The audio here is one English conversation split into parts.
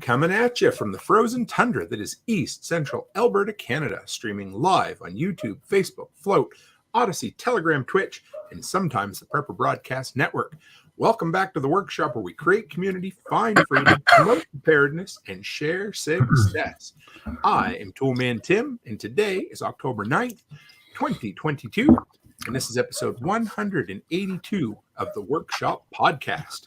Coming at you from the frozen tundra that is East Central Alberta, Canada, streaming live on YouTube, Facebook, Float, Odyssey, Telegram, Twitch, and sometimes the Prepper Broadcast Network. Welcome back to the workshop where we create community, find freedom, promote preparedness, and share success. I am Toolman Tim, and today is October 9th, 2022, and this is episode 182 of the Workshop Podcast.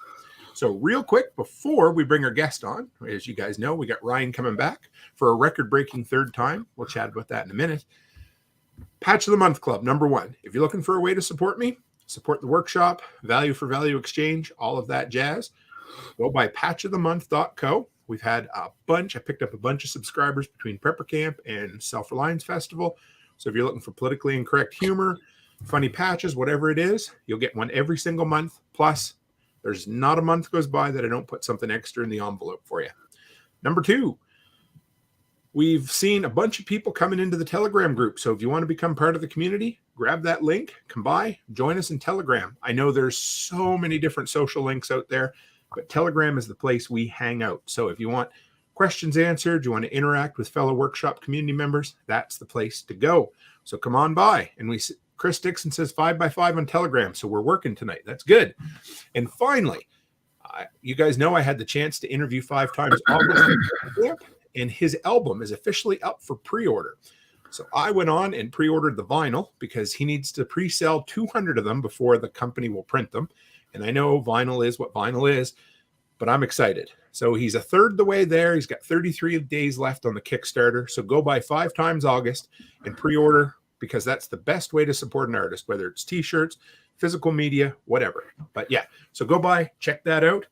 So real quick, before we bring our guest on, as you guys know, we got Ryan coming back for a record-breaking third time. We'll chat about that in a minute. Patch of the Month Club, number one. If you're looking for a way to support me, support the workshop, value for value exchange, all of that jazz, go by patchofthemonth.co. We've had a bunch. I picked up a bunch of subscribers between Prepper Camp and Self-Reliance Festival. So if you're looking for politically incorrect humor, funny patches, whatever it is, you'll get one every single month. Plus, there's not a month goes by that I don't put something extra in the envelope for you. Number two, we've seen a bunch of people coming into the Telegram group. So if you want to become part of the community, grab that link, come by, join us in Telegram. I know there's so many different social links out there, but Telegram is the place we hang out. So if you want questions answered, you want to interact with fellow workshop community members, that's the place to go. So come on by. And Chris Dixon says 5x5 on Telegram. So we're working tonight. That's good. And finally, you guys know I had the chance to interview 5 times August, and his album is officially up for pre-order. So I went on and pre-ordered the vinyl because he needs to pre-sell 200 of them before the company will print them. And I know vinyl is what vinyl is, but I'm excited. So he's a third the way there. He's got 33 days left on the Kickstarter. So go by 5 times August and pre-order, because that's the best way to support an artist, whether it's t-shirts, physical media, whatever. But yeah, so go by, check that out.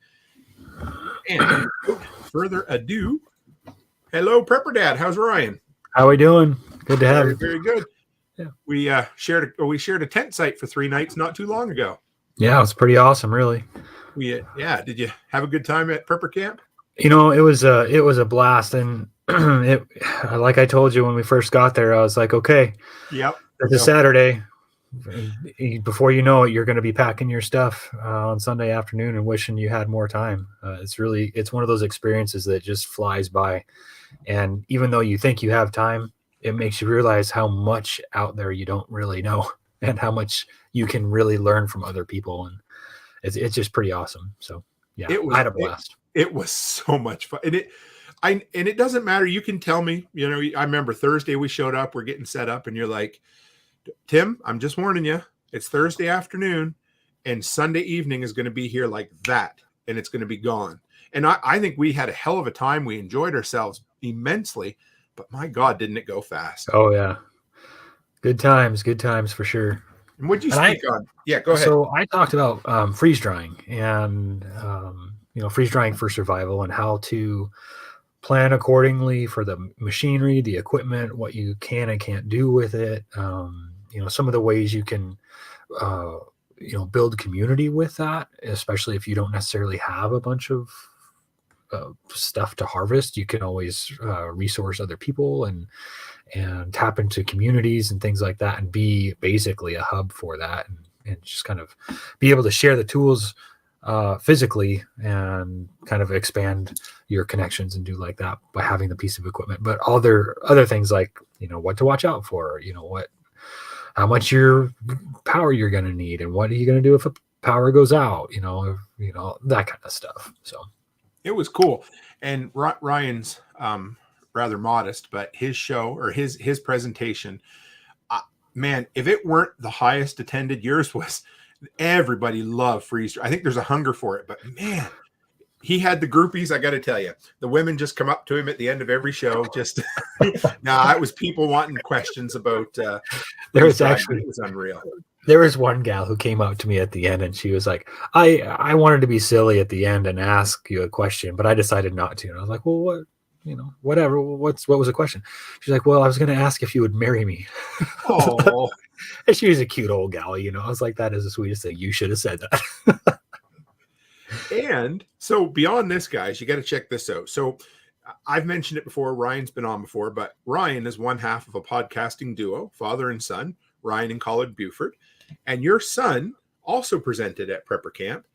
And without further ado, hello, Prepper Dad. How's Ryan? How we doing? Good to have you. Very good. Yeah. We shared a tent site for 3 nights not too long ago. Yeah, it was pretty awesome, really. Did you have a good time at Prepper Camp? You know, it was a blast, and it, like I told you when we first got there, I was like, okay, yep, it's a Saturday. Before you know it, you're going to be packing your stuff on Sunday afternoon and wishing you had more time. It's one of those experiences that just flies by, and even though you think you have time, it makes you realize how much out there you don't really know, and how much you can really learn from other people, and it's just pretty awesome. So yeah, I had a blast. It was so much fun, and it doesn't matter. You can tell me, you know, I remember Thursday we showed up, we're getting set up, and you're like, Tim, I'm just warning you, it's Thursday afternoon and Sunday evening is going to be here like that, and it's going to be gone. And I think we had a hell of a time. We enjoyed ourselves immensely, but my God, didn't it go fast? Oh yeah. Good times for sure. And what'd you speak on? Yeah, go ahead. So I talked about freeze drying and, freeze drying for survival, and how to plan accordingly for the machinery, the equipment, what you can and can't do with it. Some of the ways you can, build community with that, especially if you don't necessarily have a bunch of stuff to harvest. You can always resource other people and tap into communities and things like that, and be basically a hub for that, and just kind of be able to share the tools physically and kind of expand your connections and do like that by having the piece of equipment. But other things like, what to watch out for, how much your power you're going to need, and what are you going to do if a power goes out, that kind of stuff. So it was cool. And Ryan's rather modest, but his show, or his presentation, man, if it weren't the highest attended, yours was. Everybody loved freeze dry. I think there's a hunger for it, but man, he had the groupies. I got to tell you, the women just come up to him at the end of every show. Just it was people wanting questions about. It was unreal. There was one gal who came up to me at the end, and she was like, "I wanted to be silly at the end and ask you a question, but I decided not to." And I was like, "Well, what? Whatever. What was the question?" She's like, "Well, I was going to ask if you would marry me." Oh. And she was a cute old gal, I was like, that is the sweetest thing. You should have said that. And so beyond this, guys, you got to check this out. So I've mentioned it before. Ryan's been on before, but Ryan is one half of a podcasting duo, father and son. Ryan and Colin Buford, and your son also presented at Prepper Camp.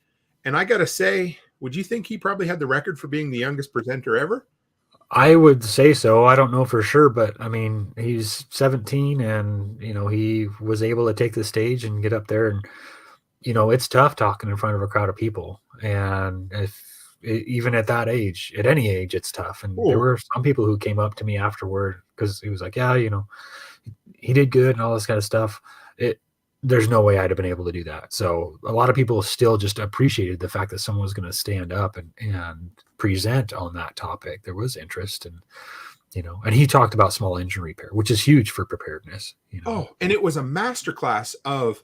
And I got to say, would you think he probably had the record for being the youngest presenter ever? I would say so. I don't know for sure, but I mean, he's 17 and, he was able to take the stage and get up there. And, it's tough talking in front of a crowd of people. And even at that age, at any age, it's tough. And there were some people who came up to me afterward because he was like, yeah, he did good and all this kind of stuff. There's no way I'd have been able to do that. So a lot of people still just appreciated the fact that someone was going to stand up and present on that topic. There was interest and he talked about small engine repair, which is huge for preparedness. Oh, and it was a masterclass of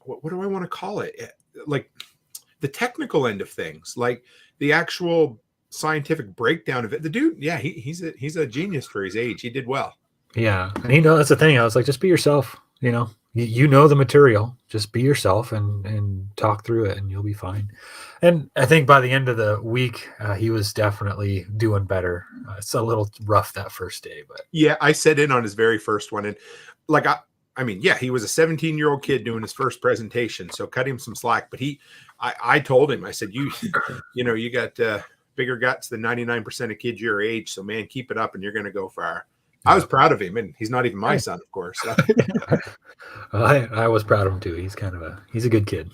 what do I want to call it? Like the technical end of things, like the actual scientific breakdown of it. The dude, yeah, he's a genius for his age. He did well. Yeah. And that's the thing. I was like, just be yourself, you know the material, just be yourself and talk through it and you'll be fine. And I think by the end of the week, he was definitely doing better. It's a little rough that first day, but yeah, I sat in on his very first one. And like, I mean, yeah, he was a 17-year-old kid doing his first presentation. So cut him some slack, but I told him, I said, you got bigger guts than 99% of kids your age. So man, keep it up and you're going to go far. I was proud of him, and he's not even my son, of course. So. I was proud of him too. He's a good kid.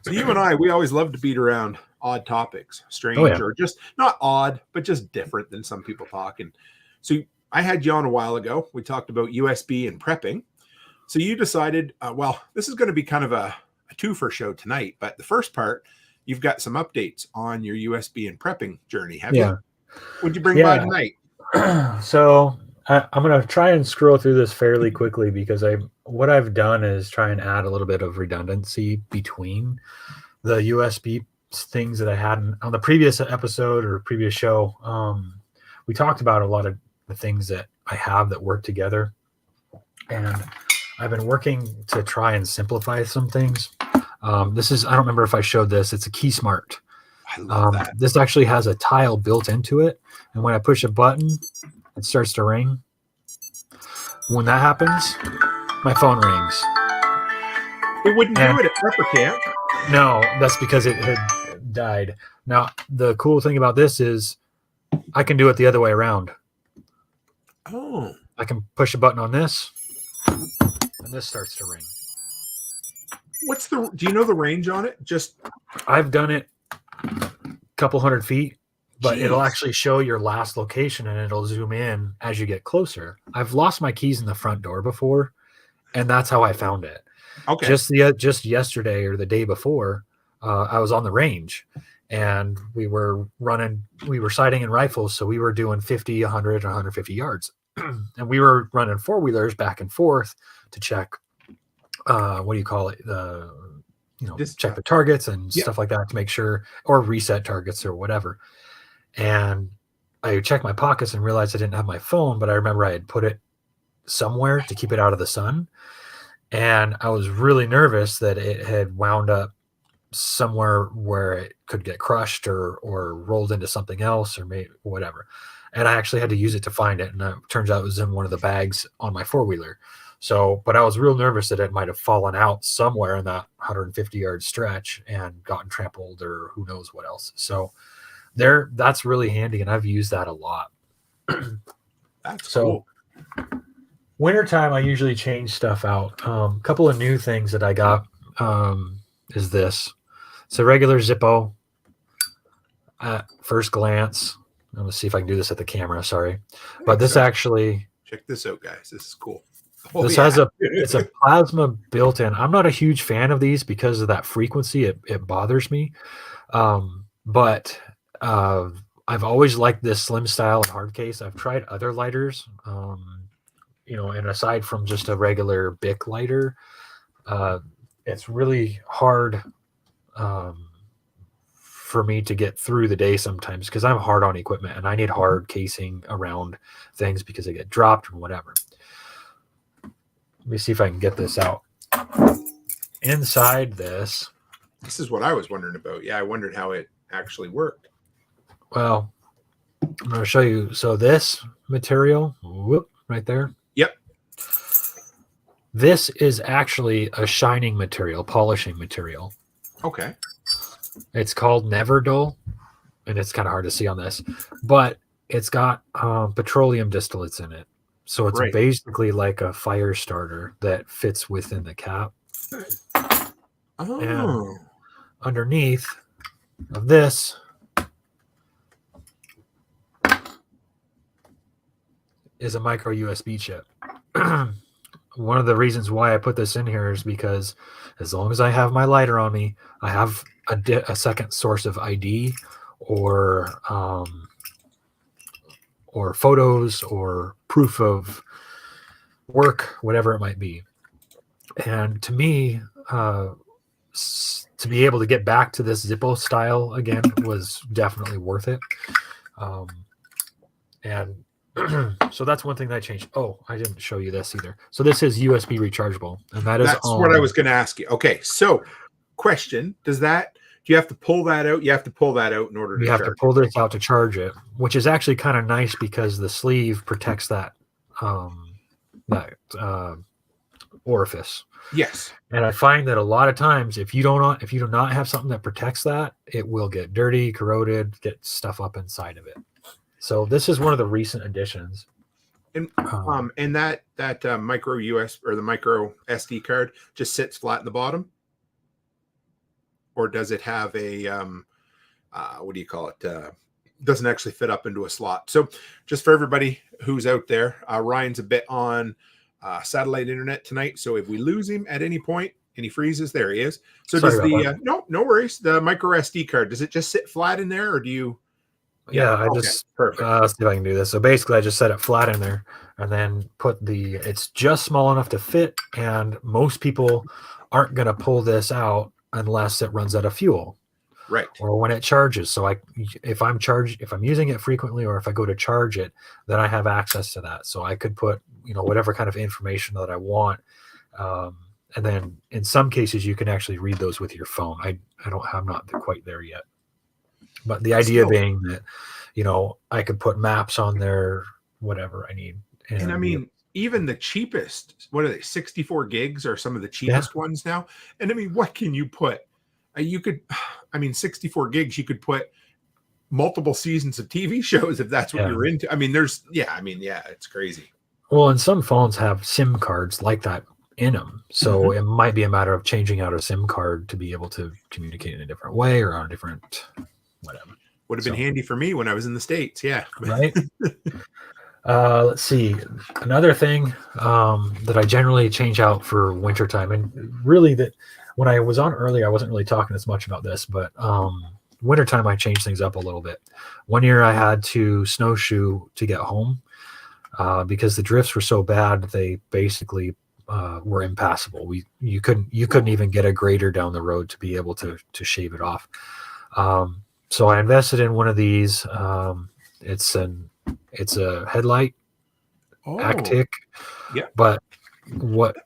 So you and we always love to beat around odd topics, strange or just not odd, but just different than some people talk. And so I had you on a while ago. We talked about USB and prepping. So you decided, this is going to be kind of a twofer show tonight. But the first part, you've got some updates on your USB and prepping journey, have you? What'd you bring by tonight? So I'm going to try and scroll through this fairly quickly because what I've done is try and add a little bit of redundancy between the USB things that I had on the previous episode or previous show. We talked about a lot of the things that I have that work together, and I've been working to try and simplify some things. I don't remember if I showed this. It's a Key Smart. I love that. This actually has a tile built into it, and when I push a button, it starts to ring. When that happens, my phone rings. It wouldn't do it at Prepper Camp. No, that's because it had died. Now, the cool thing about this is I can do it the other way around. Oh. I can push a button on this, and this starts to ring. Do you know the range on it? I've done it a couple 100 feet. But it'll actually show your last location and it'll zoom in as you get closer. I've lost my keys in the front door before, and that's how I found it. Okay. Just yesterday or the day before, I was on the range and we were sighting in rifles. So we were doing 50, 100, 150 yards. And we were running four-wheelers back and forth to check, what do you call it? Check the targets and stuff like that to make sure, or reset targets or whatever. And I checked my pockets and realized I didn't have my phone, but I remember I had put it somewhere to keep it out of the sun. And I was really nervous that it had wound up somewhere where it could get crushed or rolled into something else or maybe whatever. And I actually had to use it to find it. And it turns out it was in one of the bags on my four-wheeler. So, but I was real nervous that it might have fallen out somewhere in that 150-yard stretch and gotten trampled or who knows what else. So that's really handy, and I've used that a lot. That's cool. Wintertime, I usually change stuff out. A couple of new things that I got is this. It's a regular Zippo. At first glance, I'm going to see if I can do this at the camera, sorry. But this actually... Check this out, guys. This is cool. It's a plasma built in. I'm not a huge fan of these because of that frequency. It bothers me. But I've always liked this slim style and hard case. I've tried other lighters, and aside from just a regular Bic lighter, it's really hard for me to get through the day sometimes because I'm hard on equipment and I need hard casing around things because they get dropped and whatever. Let me see if I can get this out. Inside this. This is what I was wondering about. Yeah, I wondered how it actually worked. Well, I'm going to show you. So this material, right there. Yep. This is actually a shining material, polishing material. Okay. It's called Never Dull, and it's kind of hard to see on this, but it's got petroleum distillates in it. So it's Right. basically like a fire starter that fits within the cap. Oh. And underneath of this is a micro USB chip. One of the reasons why I put this in here is because as long as I have my lighter on me, I have a second source of ID or photos or proof of work, whatever it might be. And to me, to be able to get back to this Zippo style again was definitely worth it. And so that's one thing that I changed. Oh, I didn't show you this either. So this is USB rechargeable, and that's what I was going to ask you. Okay, so question: do you have to pull that out? You have to pull that out in order to charge. You have to pull this out to charge it, which is actually kind of nice because the sleeve protects that orifice. Yes. And I find that a lot of times, if you do not have something that protects that, it will get dirty, corroded, get stuff up inside of it. So this is one of the recent additions. And that micro US or the micro SD card just sits flat in the bottom, or does it have a what do you call it? Doesn't actually fit up into a slot. So just for everybody who's out there, Ryan's a bit on satellite internet tonight. So if we lose him at any point and he freezes, there he is. So does the no worries. The micro SD card, does it just sit flat in there, or do you? Yeah, just perfect. Let's see if I can do this. So basically, I just set it flat in there, and then it's just small enough to fit. And most people aren't going to pull this out unless it runs out of fuel, right? Or when it charges. So if I'm using it frequently, or if I go to charge it, then I have access to that. So I could put whatever kind of information that I want. And then in some cases, you can actually read those with your phone. I'm not quite there yet. But the idea being that, I could put maps on there, whatever I need. And I mean, even the cheapest, what are they, 64 gigs are some of the cheapest ones now? And I mean, what can you put? 64 gigs, you could put multiple seasons of TV shows if that's what you're into. I mean, it's crazy. Well, and some phones have SIM cards like that in them. So it might be a matter of changing out a SIM card to be able to communicate in a different way or on a different... whatever. Would have been handy for me when I was in the States. Yeah. Right. Let's see. Another thing that I generally change out for wintertime, and really that when I was on earlier, I wasn't really talking as much about this, but wintertime, I change things up a little bit. One year I had to snowshoe to get home because the drifts were so bad. They basically were impassable. You couldn't even get a grader down the road to be able to shave it off. So I invested in one of these. It's a headlight, Actic. Yeah. But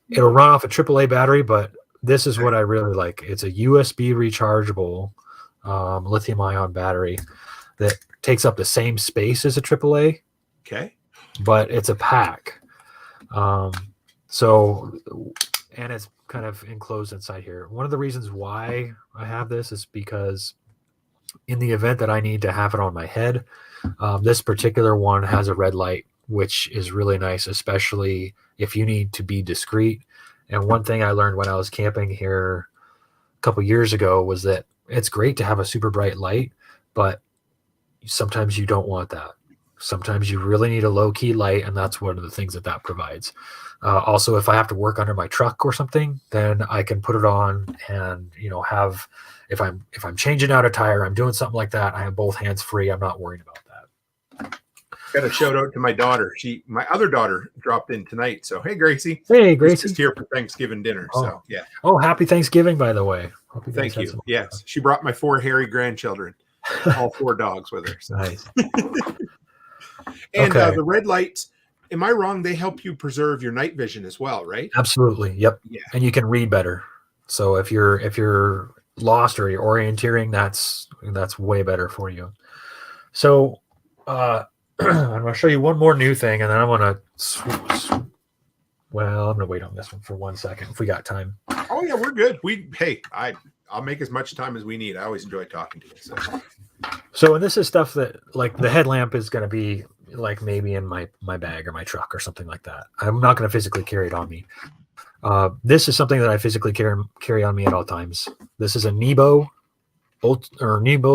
it'll run off a AAA battery. But this is what I really like. It's a USB rechargeable lithium-ion battery that takes up the same space as a AAA. Okay. But it's a pack. And it's kind of enclosed inside here. One of the reasons why I have this is because in the event that I need to have it on my head, this particular one has a red light, which is really nice, especially if you need to be discreet. And one thing I learned when I was camping here a couple years ago was that it's great to have a super bright light, but sometimes you don't want that. Sometimes you really need a low-key light, and that's one of the things that provides. Also, if I have to work under my truck or something, then I can put it on and have, if I'm changing out a tire, I'm doing something like that, I have both hands free. I'm not worried about that. Got a shout out to my daughter. My other daughter dropped in tonight. So hey, Gracie. Hey, Gracie. She's here for Thanksgiving dinner. Oh. So yeah. Oh, happy Thanksgiving, by the way. Thank you. Yes, she brought my 4 hairy grandchildren, all 4 dogs with her. So. Nice. And the red lights, am I wrong? They help you preserve your night vision as well, right? Absolutely. Yep. Yeah. And you can read better. So if you're lost or you're orienteering, that's way better for you. So I'm going to show you one more new thing, and then I'm going to Well, I'm gonna wait on this one for 1 second if we got time. Oh yeah, we're good. I'll make as much time as we need. I always enjoy talking to you. So, and this is stuff that, like, the headlamp is going to be like maybe in my bag or my truck or something like that. I'm not going to physically carry it on me. This is something that I physically carry on me at all times. This is a Nebo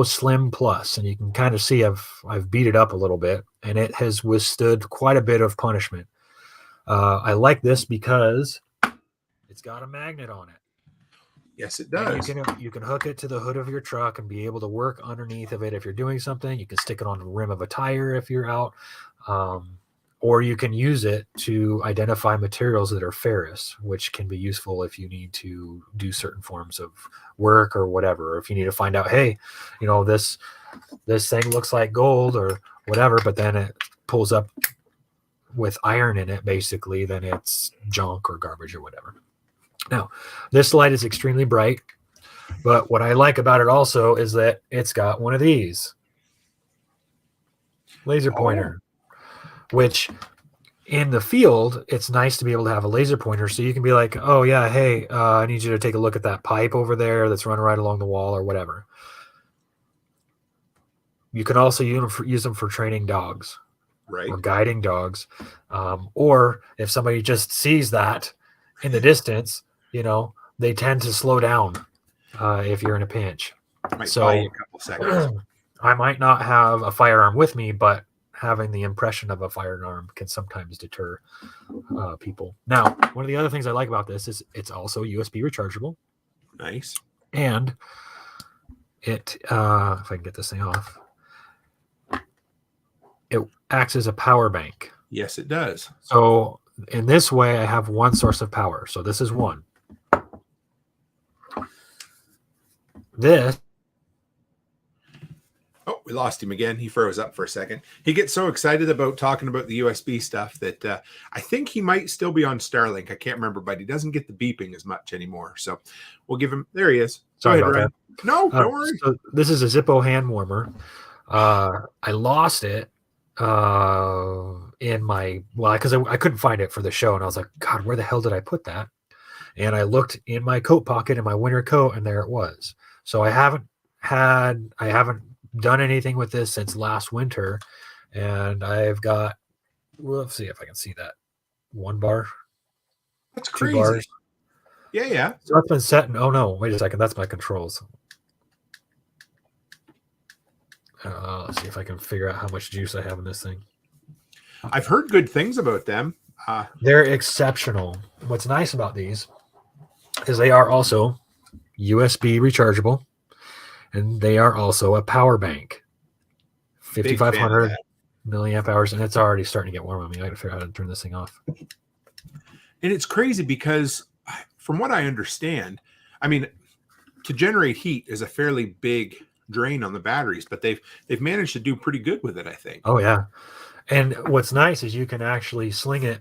Slim Plus, and you can kind of see I've beat it up a little bit, and it has withstood quite a bit of punishment. I like this because it's got a magnet on it. Yes, it does. And you can hook it to the hood of your truck and be able to work underneath of it if you're doing something. You can stick it on the rim of a tire if you're out, or you can use it to identify materials that are ferrous, which can be useful if you need to do certain forms of work or whatever. Or if you need to find out, hey, this thing looks like gold or whatever, but then it pulls up with iron in it, basically, then it's junk or garbage or whatever. Now, this light is extremely bright, but what I like about it also is that it's got one of these laser pointer, which in the field, it's nice to be able to have a laser pointer. So you can be like, oh yeah, hey, I need you to take a look at that pipe over there that's running right along the wall or whatever. You can also use them for training dogs, right, or guiding dogs. Or if somebody just sees that in the distance, they tend to slow down if you're in a pinch. Might buy you a couple seconds. I might not have a firearm with me, but having the impression of a firearm can sometimes deter people. Now, one of the other things I like about this is it's also USB rechargeable. Nice. And it, if I can get this thing off, it acts as a power bank. Yes, it does. So in this way, I have one source of power. So this is one. This. Oh, we lost him again. He froze up for a second. He gets so excited about talking about the USB stuff that I think he might still be on Starlink. I can't remember, but he doesn't get the beeping as much anymore. So we'll give him. There he is. Sorry about that. No, don't worry. So this is a Zippo hand warmer. I lost it in my, because I couldn't find it for the show, and I was like, God, where the hell did I put that? And I looked in my coat pocket in my winter coat, and there it was. So I haven't done anything with this since last winter, and I've got, let's see if I can see that, 1 bar. That's 2 crazy. bars. Yeah. So that's been set in, oh no, wait a second, that's my controls. Let's see if I can figure out how much juice I have in this thing. I've heard good things about them. They're exceptional. What's nice about these is they are also USB rechargeable, and they are also a power bank. 5,500 milliamp hours, and it's already starting to get warm on me. I got to figure out how to turn this thing off. And it's crazy because, from what I understand, I mean, to generate heat is a fairly big drain on the batteries, but they've managed to do pretty good with it, I think. Oh yeah. And what's nice is you can actually sling it,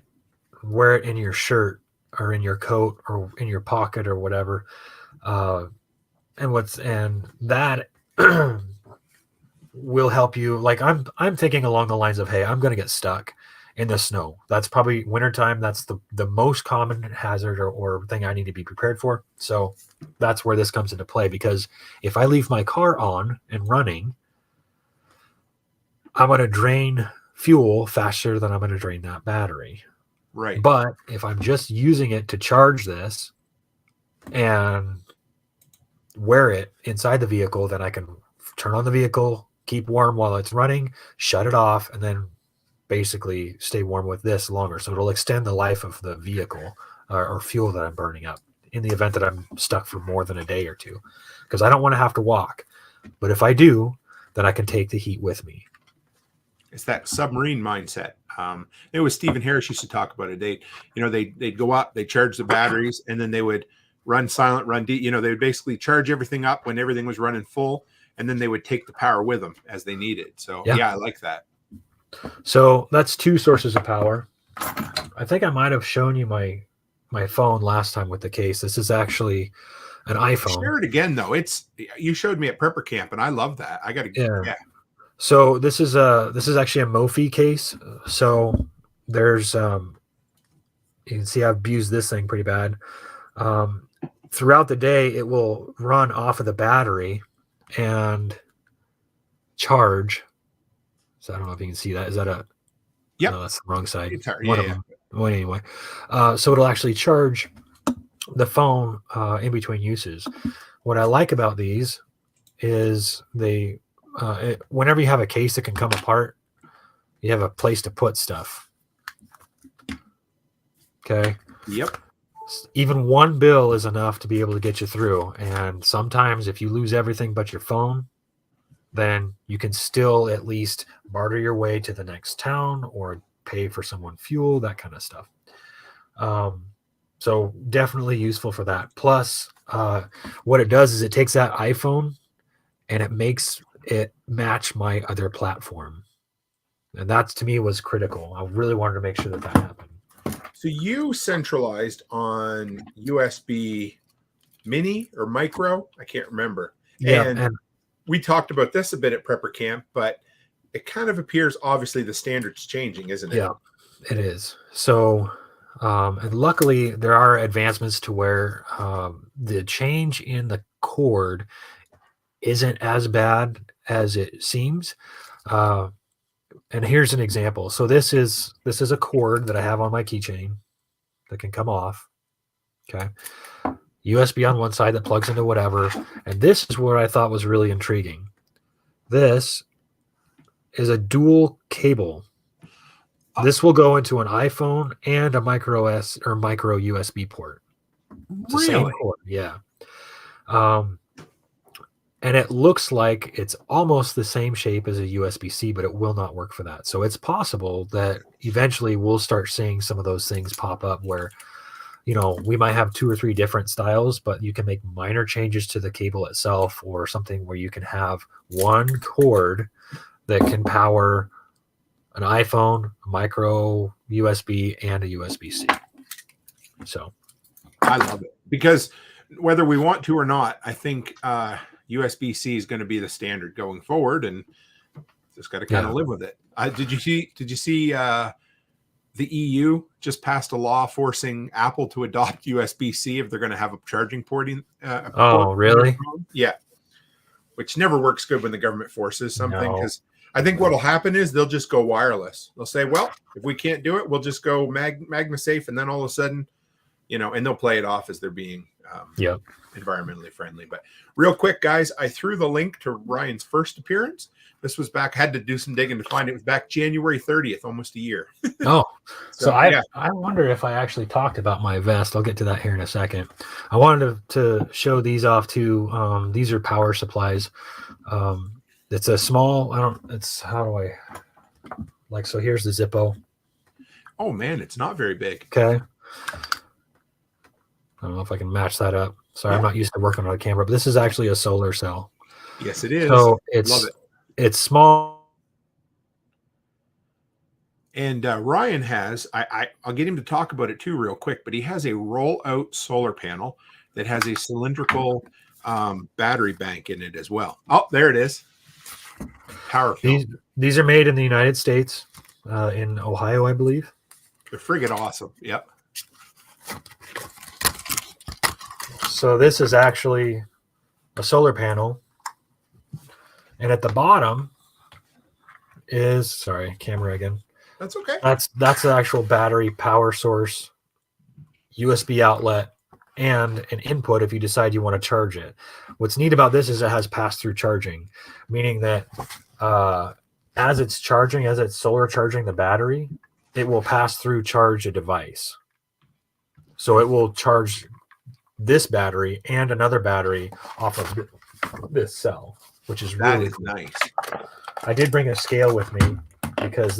wear it in your shirt or in your coat or in your pocket or whatever. And that will help you. Like I'm thinking along the lines of, hey, I'm going to get stuck in the snow. That's probably wintertime. That's the most common hazard or thing I need to be prepared for. So that's where this comes into play, because if I leave my car on and running, I'm going to drain fuel faster than I'm going to drain that battery. Right. But if I'm just using it to charge this and wear it inside the vehicle, then I can turn on the vehicle, keep warm while it's running, shut it off, and then basically stay warm with this longer. So it'll extend the life of the vehicle or fuel that I'm burning up in the event that I'm stuck for more than a day or two, because I don't want to have to walk. But if I do, then I can take the heat with me. It's that submarine mindset. It was Stephen Harris used to talk about it. They'd go up, they charge the batteries, and then they would run silent, run deep. They would basically charge everything up when everything was running full, and then they would take the power with them as they needed. So yeah, I like that. So that's 2 sources of power. I think I might have shown you my phone last time with the case. This is actually an iPhone. Share it again though. You showed me at Prepper Camp, and I love that. I got to yeah. So this is actually a Mophie case. So there's You can see I've abused this thing pretty bad. Throughout the day, it will run off of the battery and charge. So I don't know if you can see that. Is that a? Yep. No, that's the wrong side. It's hard. One of them. Well, anyway, so it'll actually charge the phone in between uses. What I like about these is whenever you have a case that can come apart, you have a place to put stuff. Okay. Yep. Even one bill is enough to be able to get you through. And sometimes if you lose everything but your phone, then you can still at least barter your way to the next town or pay for someone fuel, that kind of stuff. So definitely useful for that. Plus, what it does is it takes that iPhone and it makes it match my other platform. And that to me was critical. I really wanted to make sure that happened. So you centralized on USB mini or micro? I can't remember. Yeah, and we talked about this a bit at Prepper Camp, but it kind of appears obviously the standard's changing, isn't it? Yeah, it is. So, and luckily there are advancements to where the change in the cord isn't as bad as it seems. And here's an example. So this is a cord that I have on my keychain that can come off. Okay. USB on one side that plugs into whatever. And this is what I thought was really intriguing. This is a dual cable. This will go into an iPhone and a micro USB port. It's the same cord. Yeah. And it looks like it's almost the same shape as a USB-C, but it will not work for that. So it's possible that eventually we'll start seeing some of those things pop up where, we might have 2 or 3 different styles, but you can make minor changes to the cable itself, or something where you can have one cord that can power an iPhone, a micro USB, and a USB-C. So I love it, because whether we want to or not, I think USB-C is going to be the standard going forward, and just got to kind of live with it. Did you see the EU just passed a law forcing Apple to adopt USB-C if they're going to have a charging port? Really? Yeah, which never works good when the government forces something, because I think what'll happen is they'll just go wireless. They'll say, well, if we can't do it, we'll just go MagnaSafe, and then all of a sudden, and they'll play it off as they're being environmentally friendly. But real quick, guys, I threw the link to Ryan's first appearance. This was back, had to do some digging to find it. It was back January 30th, almost a year. So I wonder if I actually talked about my vest. I'll get to that here in a second. I wanted to show these off too. These are power supplies. It's a small, so here's the Zippo. Oh man, it's not very big. Okay. I don't know if I can match that up. Sorry, I'm not used to working on a camera, but this is actually a solar cell. Yes, it is. So love it. It's small. And Ryan has, I'll get him to talk about it too real quick, but he has a roll-out solar panel that has a cylindrical battery bank in it as well. Oh, there it is. Power film. These are made in the United States, in Ohio, I believe. They're friggin' awesome. Yep. So this is actually a solar panel. And at the bottom is, sorry, camera again. That's okay. That's the actual battery power source, USB outlet, and an input if you decide you want to charge it. What's neat about this is it has pass-through charging, meaning that as it's solar charging the battery, it will pass through charge a device. So it will charge this battery and another battery off of this cell, which is really cool. Nice. I did bring a scale with me because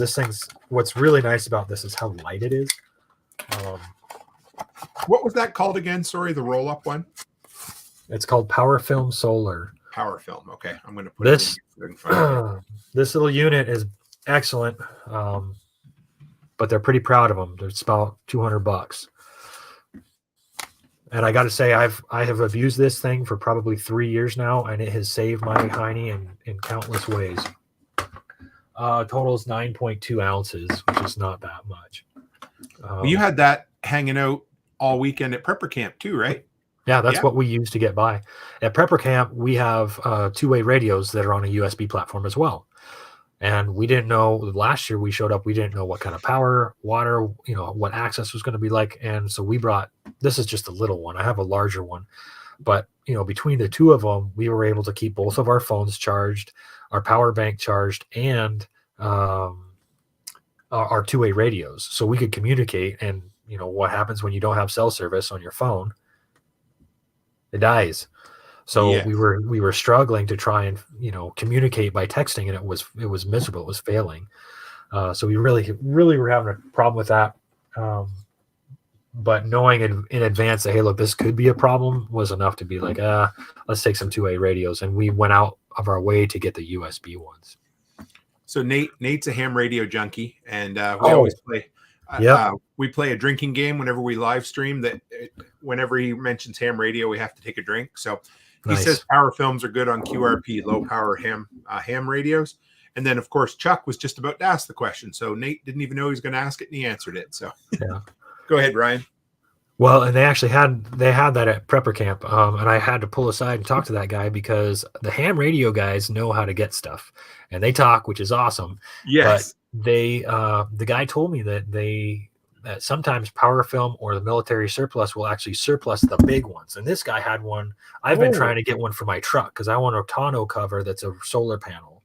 what's really nice about this is how light it is. What was that called again? Sorry, the roll-up one? It's called Power Film Solar. Power Film. Okay, I'm going to put it in front of me. This little unit is excellent, but they're pretty proud of them. It's about $200. And I got to say, I have abused this thing for probably 3 years now, and it has saved my hiney in countless ways. Total is 9.2 ounces, which is not that much. You had that hanging out all weekend at prepper camp too, right? Yeah, that's what we use to get by. At prepper camp, we have two-way radios that are on a USB platform as well. And we didn't know, last year we showed up, we didn't know what kind of power, water, what access was going to be like. And so we brought, this is just a little one. I have a larger one. But, between the two of them, we were able to keep both of our phones charged, our power bank charged, and our two-way radios. So we could communicate. And, what happens when you don't have cell service on your phone? It dies. So we were struggling to try and communicate by texting, and it was miserable. It was failing. So we really were having a problem with that. But knowing in advance that, hey, look, this could be a problem was enough to be like, let's take some two-way radios, and we went out of our way to get the USB ones. So Nate's a ham radio junkie, and we always play. We play a drinking game whenever we live stream. That whenever he mentions ham radio, we have to take a drink. So he says power films are good on QRP, low power ham radios. And then, of course, Chuck was just about to ask the question. So Nate didn't even know he was going to ask it, and he answered it. So go ahead, Ryan. Well, and they actually had that at prepper camp, and I had to pull aside and talk to that guy because the ham radio guys know how to get stuff, and they talk, which is awesome. Yes. But the guy told me that sometimes power film or the military surplus will actually surplus the big ones. And this guy had one. I've been trying to get one for my truck because I want a tonneau cover that's a solar panel.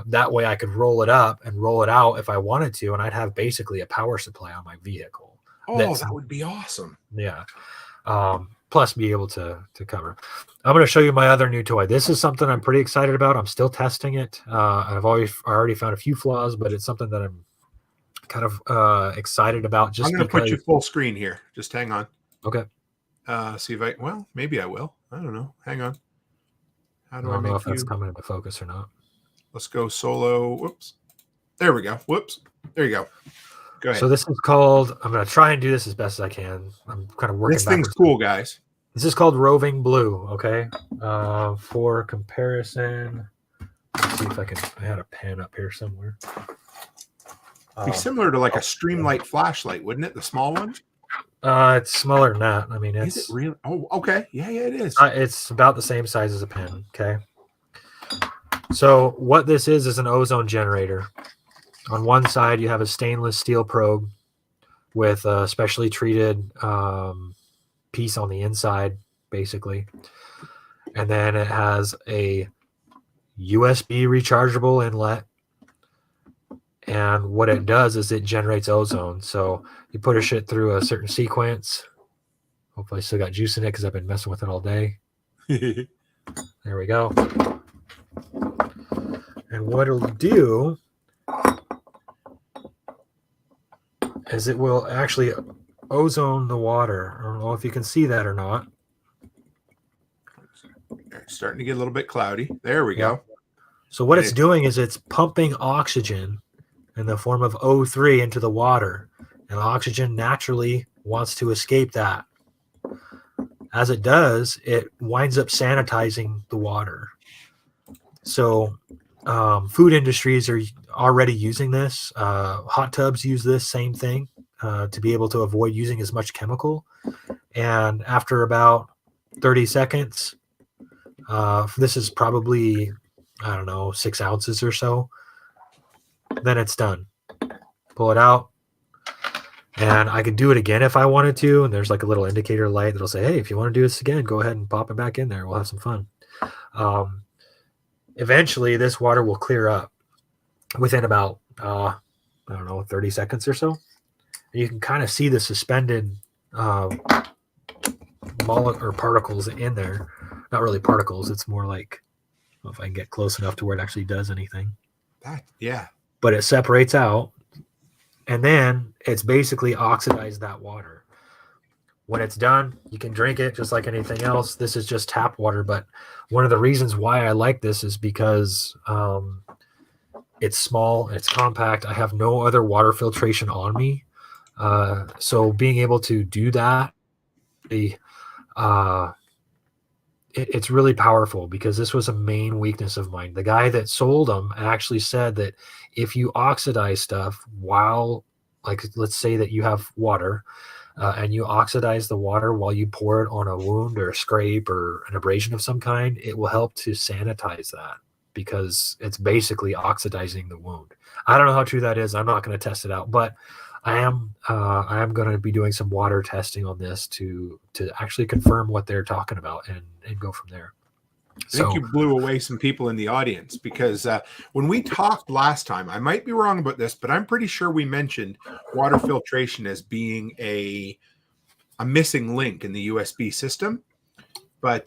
That way I could roll it up and roll it out if I wanted to, and I'd have basically a power supply on my vehicle. That would be awesome. Yeah. Plus be able to cover. I'm going to show you my other new toy. This is something I'm pretty excited about. I'm still testing it. I've already found a few flaws, but it's something that I'm kind of excited about. I'm going to put you full screen here. Just hang on. Okay. See if maybe I will. I don't know. Hang on. How do I don't know if that's coming into focus or not. Let's go solo. Whoops. There we go. Whoops. There you go. Go ahead. So this is called, I'm going to try and do this as best as I can. I'm kind of working. This thing's cool, guys. This is called Roving Blue. Okay. For comparison, let's see if I had a pen up here somewhere. Be similar to like a Streamlight flashlight, wouldn't it? The small one? It's smaller than that. I mean, is it really? Oh, okay. Yeah, it is. It's about the same size as a pen. Okay. So what this is an ozone generator. On one side, you have a stainless steel probe with a specially treated piece on the inside, basically. And then it has a USB rechargeable inlet. And what it does is it generates ozone. So you put a shit through a certain sequence. Hopefully I still got juice in it because I've been messing with it all day. There we go. And what it'll do is it will actually ozone the water. I don't know if you can see that or not. It's starting to get a little bit cloudy. There we go. So what it's doing is it's pumping oxygen in the form of O3 into the water, and oxygen naturally wants to escape that. As it does, it winds up sanitizing the water. So food industries are already using this. Hot tubs use this same thing to be able to avoid using as much chemical. And after about 30 seconds, this is probably, 6 ounces or so. Then it's done. Pull it out. And I could do it again if I wanted to. And there's like a little indicator light that'll say, hey, if you want to do this again, go ahead and pop it back in there. We'll have some fun. Eventually, this water will clear up within about, 30 seconds or so. And you can kind of see the suspended particles in there. Not really particles. It's more like, I don't know if I can get close enough to where it actually does anything. Yeah. But it separates out, and then it's basically oxidized that water. When it's done, you can drink it just like anything else. This is just tap water, but one of the reasons why I like this is because it's small, it's compact. I have no other water filtration on me. So being able to do that, it's really powerful because this was a main weakness of mine. The guy that sold them actually said that if you oxidize stuff while like let's say that you have water and you oxidize the water while you pour it on a wound or a scrape or an abrasion of some kind, it will help to sanitize that because it's basically oxidizing the wound. I don't know how true that is. I'm not going to test it out, but I am going to be doing some water testing on this to actually confirm what they're talking about and go from there. I think you blew away some people in the audience because when we talked last time, I might be wrong about this, but I'm pretty sure we mentioned water filtration as being a missing link in the USB system. But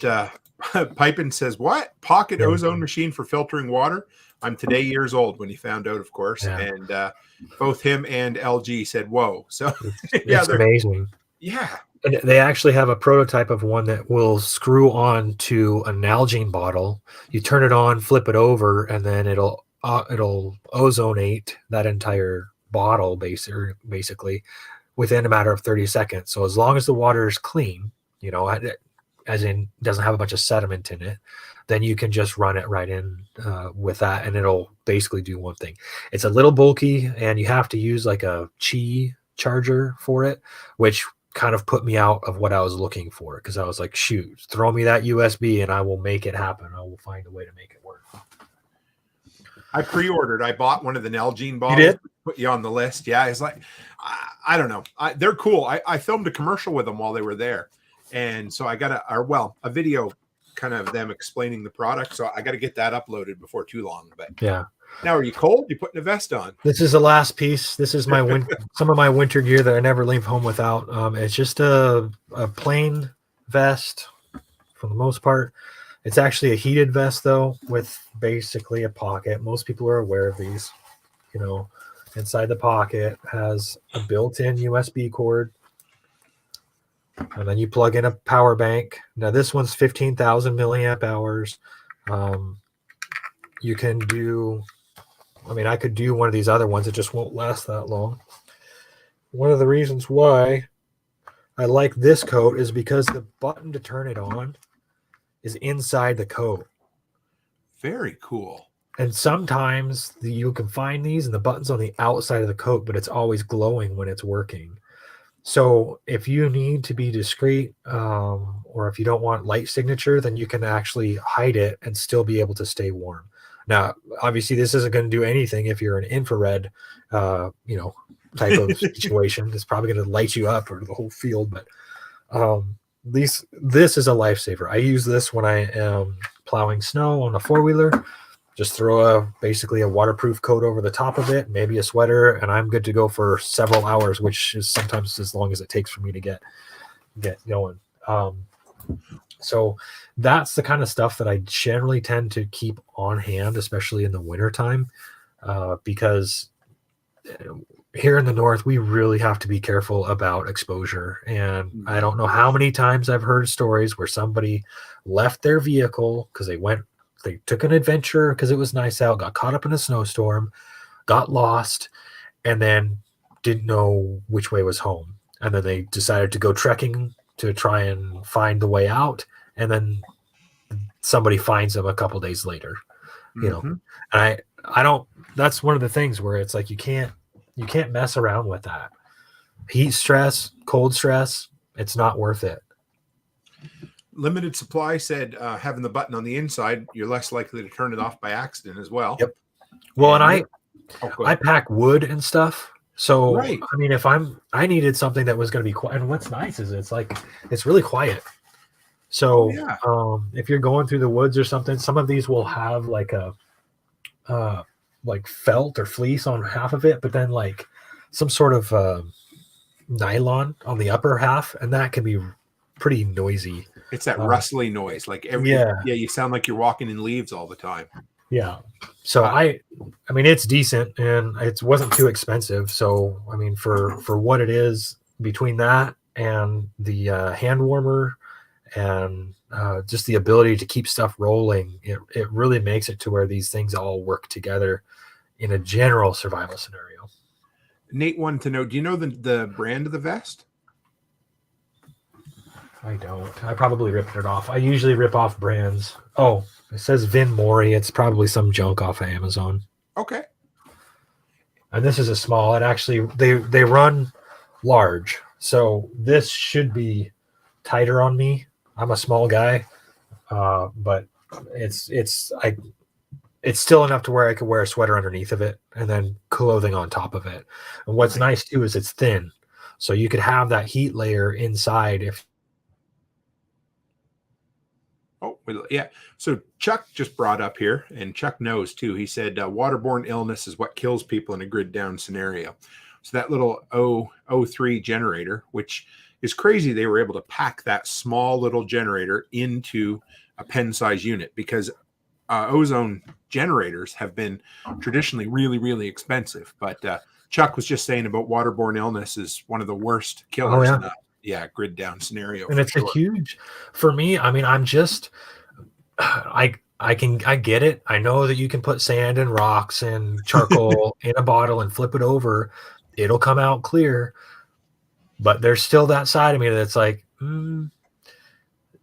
Pipin says, what? Pocket ozone machine for filtering water? I'm today years old when he found out, of course. Yeah. And both him and LG said, whoa. So it's amazing. Yeah. And they actually have a prototype of one that will screw on to a Nalgene bottle. You turn it on, flip it over, and then it'll ozonate that entire bottle basically within a matter of 30 seconds. So as long as the water is clean, you know, as in doesn't have a bunch of sediment in it, then you can just run it right in with that, and it'll basically do one thing. It's a little bulky, and you have to use like a Qi charger for it, which kind of put me out of what I was looking for, because I was like, shoot, throw me that USB and I will make it happen. I will find a way to make it work. I pre-ordered. I bought one of the Nalgene bottles. You did? Put you on the list. Yeah, it's like, I don't know. They're cool. I filmed a commercial with them while they were there. And so I got a video kind of them explaining the product. So I got to get that uploaded before too long. But yeah. Now, are you cold? You putting a vest on? This is the last piece. This is my some of my winter gear that I never leave home without. It's just a plain vest for the most part. It's actually a heated vest though, with basically a pocket. Most people are aware of these. You know, inside the pocket has a built-in USB cord, and then you plug in a power bank. Now this one's 15,000 milliamp hours. You can do. I mean, I could do one of these other ones. It just won't last that long. One of the reasons why I like this coat is because the button to turn it on is inside the coat. Very cool. And sometimes you can find these and the button's on the outside of the coat, but it's always glowing when it's working. So if you need to be discreet, or if you don't want light signature, then you can actually hide it and still be able to stay warm. Now, obviously, this isn't going to do anything if you're an infrared, type of situation. It's probably going to light you up or the whole field. But this is a lifesaver. I use this when I am plowing snow on a four-wheeler. Just throw basically a waterproof coat over the top of it, maybe a sweater, and I'm good to go for several hours, which is sometimes as long as it takes for me to get going. So that's the kind of stuff that I generally tend to keep on hand, especially in the wintertime, because here in the north, we really have to be careful about exposure. And I don't know how many times I've heard stories where somebody left their vehicle because they took an adventure because it was nice out, got caught up in a snowstorm, got lost, and then didn't know which way was home. And then they decided to go trekking to try and find the way out, and then somebody finds them a couple days later, you know. And I don't. That's one of the things where it's like you can't mess around with that. Heat stress, cold stress, it's not worth it. Limited Supply said having the button on the inside, you're less likely to turn it off by accident as well. Yep. Well, and I pack wood and stuff. So, right. I mean, I needed something that was going to be quiet. And what's nice is it's really quiet. So, if you're going through the woods or something, some of these will have like a, like felt or fleece on half of it, but then like some sort of nylon on the upper half. And that can be pretty noisy. It's that rustly noise. Like you sound like you're walking in leaves all the time. Yeah. So I mean, it's decent and it wasn't too expensive. So, I mean, for what it is, between that and the hand warmer and just the ability to keep stuff rolling, it really makes it to where these things all work together in a general survival scenario. Nate wanted to know, do you know the brand of the vest? I don't. I probably ripped it off. I usually rip off brands. Oh, it says Vin Mori. It's probably some junk off of Amazon. Okay. and this is a small. It actually they run large, so this should be tighter on me. I'm a small guy, but it's still enough to where I could wear a sweater underneath of it and then clothing on top of it. And what's nice too is it's thin, so you could have that heat layer inside if. Oh, yeah. So Chuck just brought up here, and Chuck knows too. He said waterborne illness is what kills people in a grid down scenario. So that little O3 generator, which is crazy, they were able to pack that small little generator into a pen size unit, because ozone generators have been traditionally really, really expensive. But Chuck was just saying about waterborne illness is one of the worst killers in a grid down scenario. And it's a huge, for me, I mean, I'm just, I get it. I know that you can put sand and rocks and charcoal in a bottle and flip it over. It'll come out clear. But there's still that side of me that's like,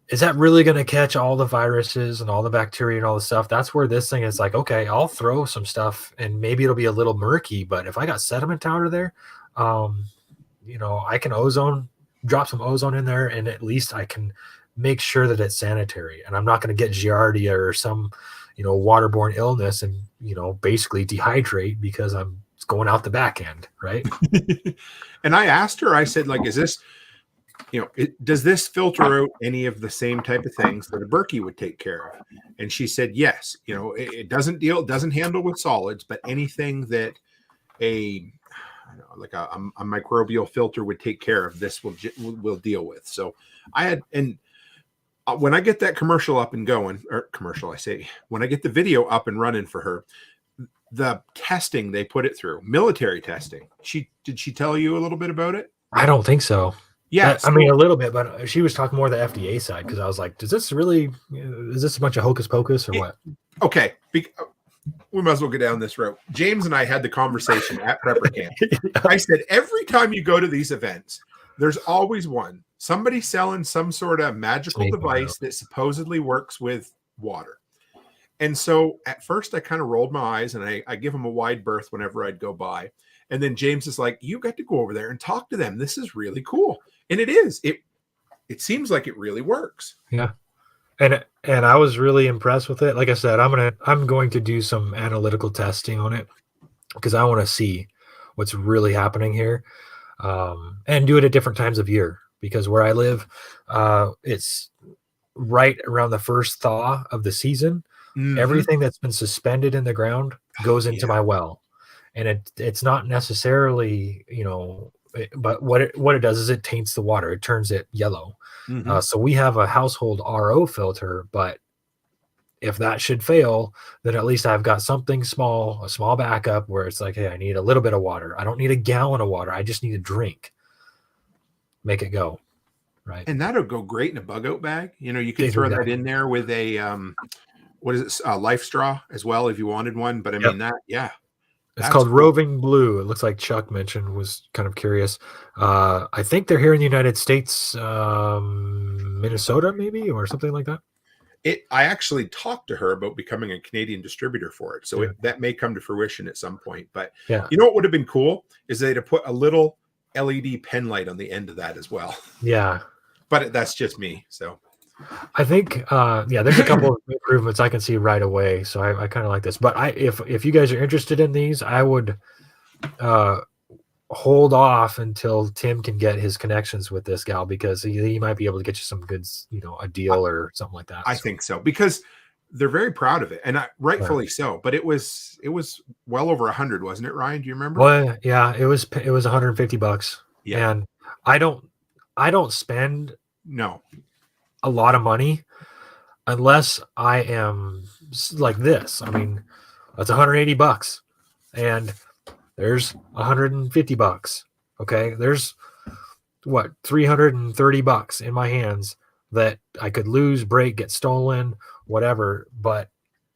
is that really going to catch all the viruses and all the bacteria and all the stuff? That's where this thing is like, okay, I'll throw some stuff and maybe it'll be a little murky, but if I got sediment powder there, I can drop some ozone in there, and at least I can make sure that it's sanitary, and I'm not going to get giardia or some, waterborne illness and, basically dehydrate because I'm going out the back end. Right. And I asked her, I said, like, is this, does this filter out any of the same type of things that a Berkey would take care of? And she said, yes, it doesn't handle with solids, but anything that a microbial filter would take care of, this will deal with. So when I get that commercial up and going, when I get the video up and running for her, the testing they put it through, military testing. Did she tell you a little bit about it? I don't think so. Yeah, I mean a little bit, but she was talking more the FDA side, because I was like, is this a bunch of hocus pocus or what? Okay. We might as well get down this road. James and I had the conversation at prepper camp. I said, every time you go to these events, there's always somebody selling some sort of magical device that supposedly works with water. And so at first I kind of rolled my eyes, and I give them a wide berth whenever I'd go by. And then James is like, you got to go over there and talk to them. This is really cool. And it is. It seems like it really works. Yeah. And I was really impressed with it. Like I said, I'm going to do some analytical testing on it, because I want to see what's really happening here, and do it at different times of year, because where I live, it's right around the first thaw of the season. Mm-hmm. Everything that's been suspended in the ground goes into my well, and it's not necessarily, but what it does is it taints the water. It turns it yellow. Mm-hmm. So we have a household RO filter, but if that should fail, then at least I've got something a small backup where it's like, hey, I need a little bit of water. I don't need a gallon of water. I just need a drink. Make it go. Right. And that'll go great in a bug out bag. You could throw that in there with a, what is it? Life straw as well, if you wanted one. But I mean that, yeah. It's called Roving Blue. It looks like Chuck mentioned, was kind of curious. I think they're here in the United States, Minnesota maybe, or something like that. I actually talked to her about becoming a Canadian distributor for it. So that may come to fruition at some point. But what would have been cool is they'd have put a little LED pen light on the end of that as well. Yeah. But that's just me. So I think, there's a couple of improvements I can see right away. So I kind of like this. But if you guys are interested in these, I would hold off until Tim can get his connections with this gal, because he might be able to get you some goods, a deal or something like that. I think so, because they're very proud of it, and rightfully so. But it was well over 100, wasn't it, Ryan? Do you remember? Well, yeah, it was $150. Yeah, and I don't spend a lot of money unless I am like this. I mean, that's $180, and there's $150. Okay. There's $330 in my hands that I could lose, break, get stolen, whatever, but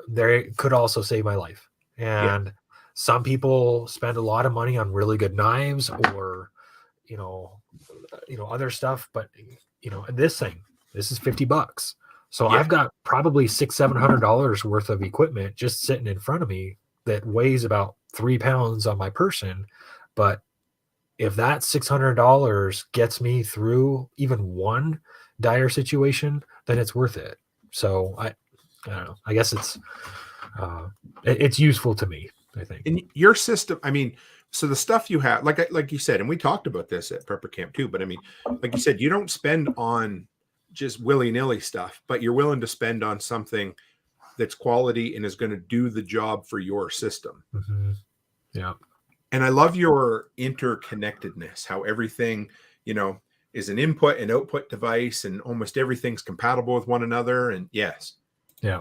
they could also save my life. And some people spend a lot of money on really good knives or, other stuff, but this is $50. So I've got probably $600-700 worth of equipment just sitting in front of me that weighs about 3 pounds on my person, but if that $600 gets me through even one dire situation, then it's worth it. So I don't know. I guess it's useful to me, I think. In your system, I mean, so the stuff you have, like you said, and we talked about this at Prepper Camp too, but I mean, like you said, you don't spend on just willy-nilly stuff, but you're willing to spend on something that's quality and is going to do the job for your system. Mm-hmm. Yeah. And I love your interconnectedness, how everything, is an input and output device, and almost everything's compatible with one another. And yes. Yeah.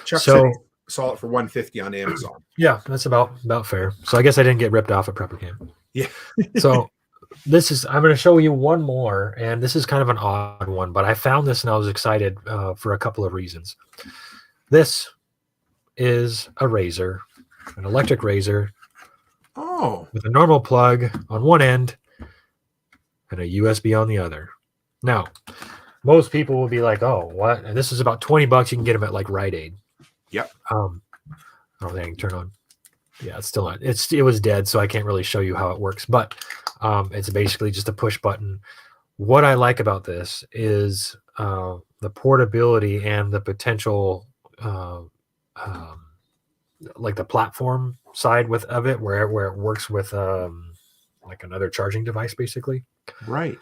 Chuck said he saw it for $150 on Amazon. Yeah, that's about fair. So I guess I didn't get ripped off at Prepper Camp. Yeah. So I'm going to show you one more, and this is kind of an odd one, but I found this and I was excited for a couple of reasons. This is a razor, an electric razor. Oh. With a normal plug on one end and a USB on the other. Now, most people will be like, "Oh, what?" And this is about $20. You can get them at like Rite Aid. Yep. Oh, they can turn on. Yeah, it's still not. It was dead, so I can't really show you how it works. But it's basically just a push button. What I like about this is the portability and the potential, like the platform side of it, where it works with like another charging device, basically. Right.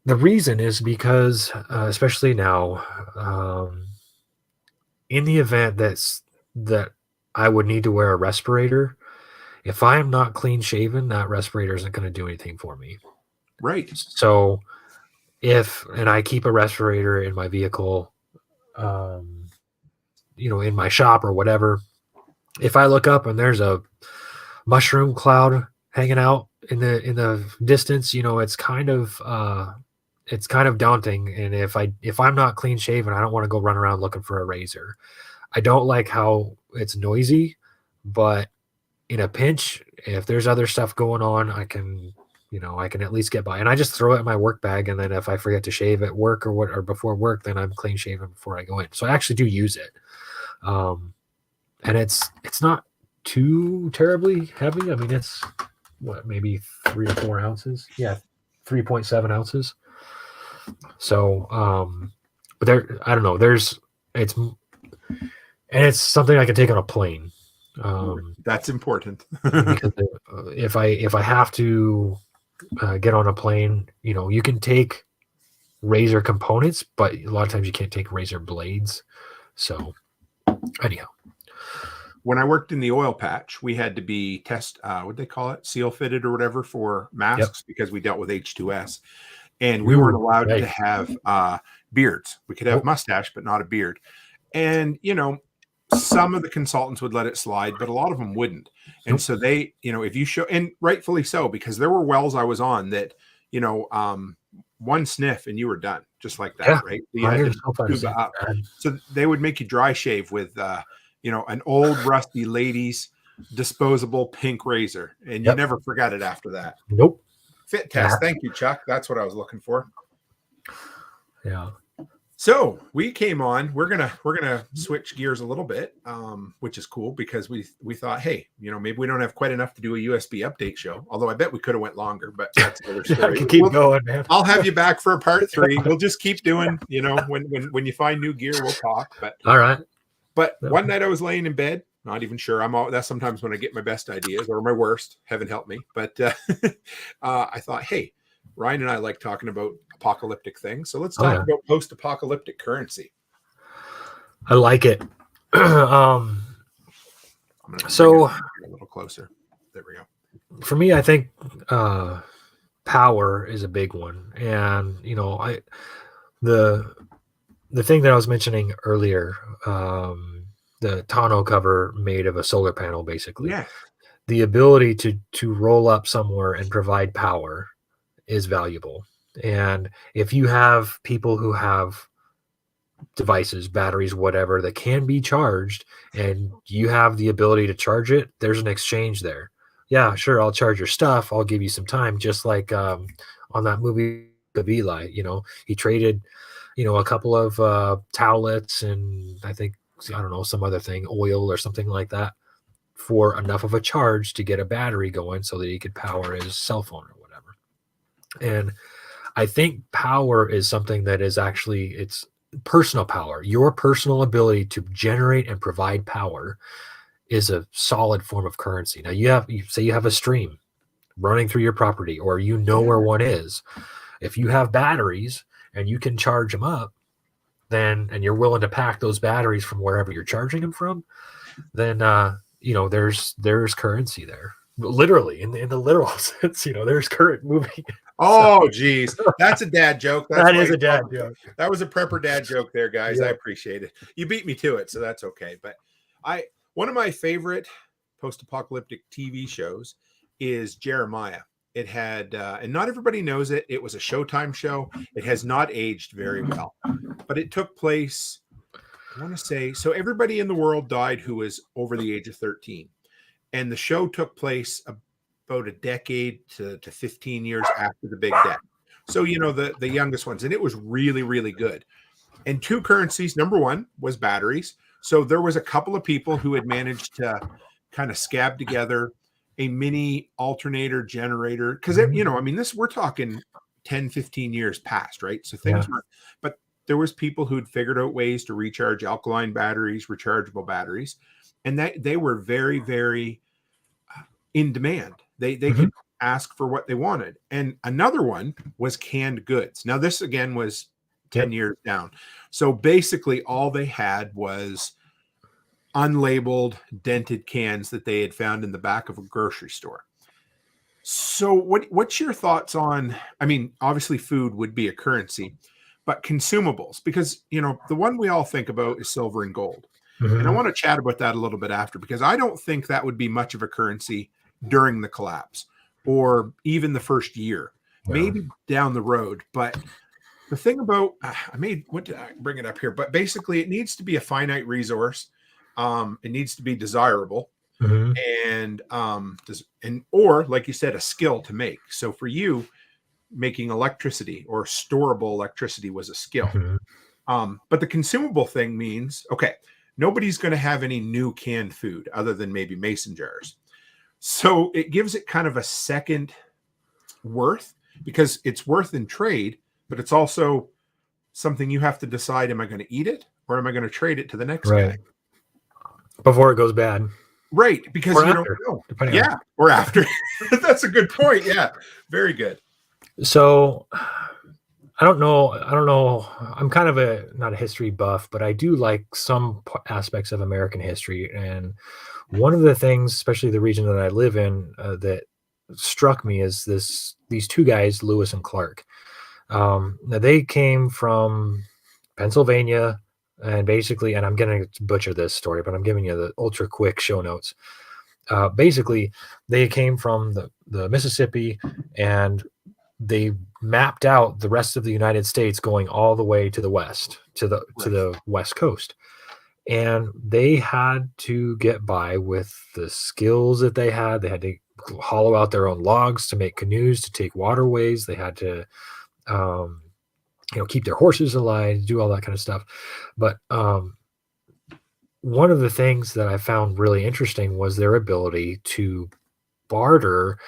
The reason is because, especially now, in the event that I would need to wear a respirator, if I'm not clean shaven, that respirator isn't going to do anything for me. Right. So and I keep a respirator in my vehicle, in my shop or whatever, if I look up and there's a mushroom cloud hanging out in the distance, it's kind of daunting. And if I'm not clean shaven, I don't want to go run around looking for a razor. I don't like how it's noisy, but in a pinch, if there's other stuff going on, I can at least get by. And I just throw it in my work bag, and then if I forget to shave at work or before work, then I'm clean shaven before I go in. So I actually do use it. And it's not too terribly heavy. I mean, it's maybe 3 or 4 ounces. Yeah, 3.7 ounces. So, but I don't know. It's something I can take on a plane. That's important. Because if I have to get on a plane, you can take razor components, but a lot of times you can't take razor blades. So, anyhow. When I worked in the oil patch, we had to be what they call it, seal fitted or whatever for masks, because we dealt with H2S, and we weren't allowed to have beards. We could have mustache, but not a beard. And some of the consultants would let it slide, but a lot of them wouldn't. And so they, if you show, and rightfully so, because there were wells I was on that, one sniff and you were done, just like that, right? You had to tube up. So they would make you dry shave with an old rusty lady's disposable pink razor, and you never forgot it after that. Nope. Fit test. Thank you, Chuck. That's what I was looking for. Yeah. So we came on. We're gonna switch gears a little bit, which is cool because we thought, hey, maybe we don't have quite enough to do a USB update show. Although I bet we could have went longer, but that's another story. I can keep going, man. I'll have you back for a part 3. We'll just keep doing. When you find new gear, we'll talk. But all right. But one night I was laying in bed, not even sure. That's sometimes when I get my best ideas or my worst. Heaven help me. But I thought, hey, Ryan and I like talking about apocalyptic things, so let's talk about post-apocalyptic currency. I like it. So a little closer. There we go. For me, I think power is a big one, and the thing that I was mentioning earlier, the tonneau cover made of a solar panel, basically. Yeah. The ability to roll up somewhere and provide power is valuable. And if you have people who have devices, batteries, whatever, that can be charged, and you have the ability to charge it, there's an exchange there. Yeah, sure, I'll charge your stuff. I'll give you some time. Just like on that movie of Eli, he traded, a couple of towelettes and I don't know, some other thing, oil or something like that, for enough of a charge to get a battery going so that he could power his cell phone or whatever. And I think power is something that is actually, it's personal power. Your personal ability to generate and provide power is a solid form of currency. Now you say you have a stream running through your property, or you know where one is. If you have batteries and you can charge them up, then, and you're willing to pack those batteries from wherever you're charging them from, then there's currency there. Literally, in the literal sense, there's current moving. Oh, geez. That's a dad joke. That is a dad joke. That was a prepper dad joke there, guys. Yeah. I appreciate it. You beat me to it, so that's okay. But one of my favorite post-apocalyptic TV shows is Jeremiah. It had, and not everybody knows it. It was a Showtime show. It has not aged very well, but it took place, I want to say, so everybody in the world died who was over the age of 13. And the show took place about a decade to 15 years after the Big Death. So, the youngest ones. And it was really, really good. And two currencies. Number one was batteries. So there was a couple of people who had managed to kind of scab together a mini alternator generator. Because, we're talking 10, 15 years past, right? So things were, but there was people who'd figured out ways to recharge alkaline batteries, rechargeable batteries. And that they were very, very in demand. They could ask for what they wanted. And another one was canned goods. Now, this again was 10 years down. So basically all they had was unlabeled, dented cans that they had found in the back of a grocery store. So what's your thoughts on, obviously food would be a currency, but consumables, because, the one we all think about is silver and gold. And I want to chat about that a little bit after, because I don't think that would be much of a currency during the collapse or even the first year, maybe down the road. But the thing about, what did I bring it up here? But basically it needs to be a finite resource. It needs to be desirable and or like you said, a skill to make. So for you, making electricity or storable electricity was a skill. But the consumable thing means, okay, nobody's going to have any new canned food other than maybe mason jars. So it gives it kind of a second worth, because it's worth in trade, but it's also something you have to decide, am I going to eat it or am I going to trade it to the next guy? Before it goes bad. Right. Because you don't know. Or after. That's a good point. Yeah. Very good. So I don't know. I'm kind of not a history buff, but I do like some aspects of American history. And one of the things, especially the region that I live in, that struck me is these two guys, Lewis and Clark. Now they came from Pennsylvania, and basically, and I'm going to butcher this story, but I'm giving you the ultra quick show notes. Basically, they came from the Mississippi, and they mapped out the rest of the United States going all the way to the west, to the West Coast. And they had to get by with the skills that they had. They had to hollow out their own logs to make canoes, to take waterways. They had to, keep their horses alive, do all that kind of stuff. But one of the things that I found really interesting was their ability to barter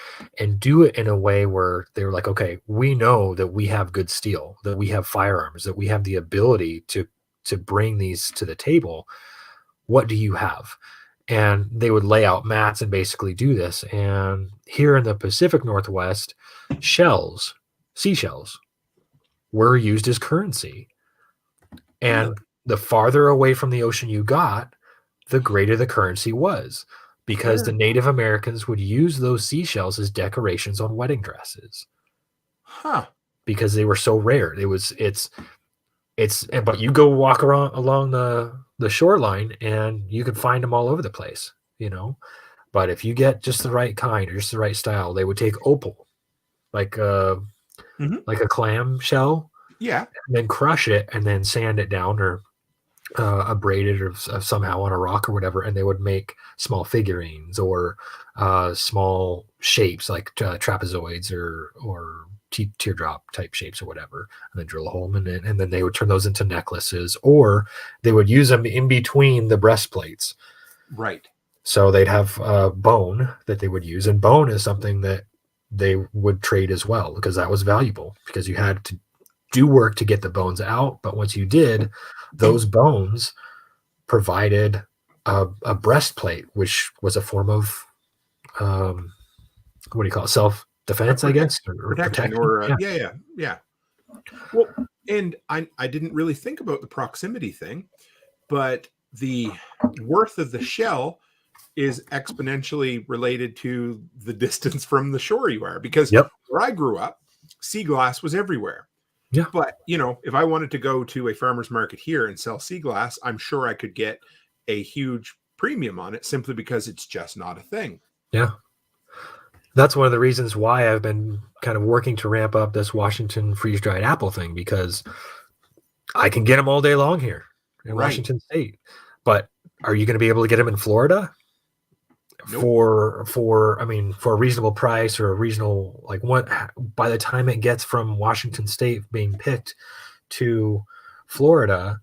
and do it in a way where they were like, okay, we know that we have good steel, that we have firearms, that we have the ability to bring these to the table. What do you have? And they would lay out mats and basically do this. And here in the Pacific Northwest, seashells were used as currency. And the farther away from the ocean you got, the greater the currency was, because the Native Americans would use those seashells as decorations on wedding dresses. Because they were so rare. But you go walk along the shoreline and you can find them all over the place, But if you get just the right kind or just the right style, they would take opal, like a clam shell, and then crush it and then sand it down or abrade it or somehow on a rock or whatever, and they would make small figurines or small shapes like trapezoids or teardrop type shapes or whatever, and then drill a hole in it, and then they would turn those into necklaces, or they would use them in between the breastplates. Right. So they'd have bone that they would use, and bone is something that they would trade as well because that was valuable because you had to do work to get the bones out. But once you did, those bones provided a breastplate, which was a form of what do you call it? Self-defense, I guess, or protection. Or yeah. Well, and I didn't really think about the proximity thing, but the worth of the shell is exponentially related to the distance from the shore you are. Because where I grew up, sea glass was everywhere. Yeah. But, if I wanted to go to a farmer's market here and sell sea glass, I'm sure I could get a huge premium on it simply because it's just not a thing. Yeah. That's one of the reasons why I've been kind of working to ramp up this Washington freeze-dried apple thing, because I can get them all day long here in Washington State. But are you going to be able to get them in Florida? Nope. For a reasonable price or a reasonable, by the time it gets from Washington State being picked to Florida,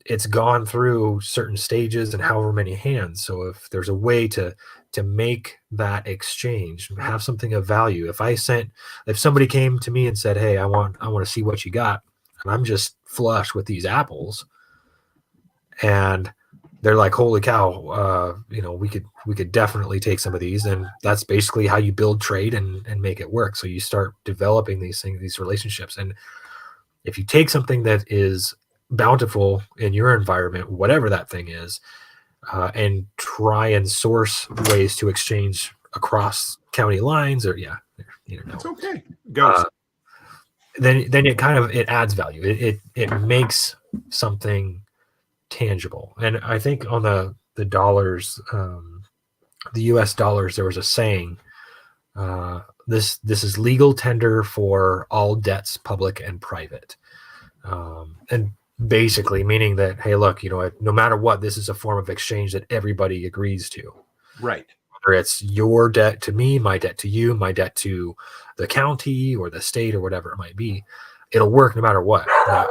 it's gone through certain stages and however many hands. So if there's a way to make that exchange, have something of value. If somebody came to me and said, "Hey, I want to see what you got," and I'm just flush with these apples, and they're like, "Holy cow, we could definitely take some of these," and that's basically how you build trade and make it work. So you start developing these relationships, and if you take something that is bountiful in your environment, whatever that thing is, and try and source ways to exchange across county lines, or it's okay. Go. Then it adds value. It makes something tangible. And I think on the dollars, the U.S. dollars, there was a saying, this is legal tender for all debts, public and private. And basically meaning that, hey, look, no matter what, this is a form of exchange that everybody agrees to. Right. Whether it's your debt to me, my debt to you, my debt to the county or the state or whatever it might be, it'll work no matter what. Now,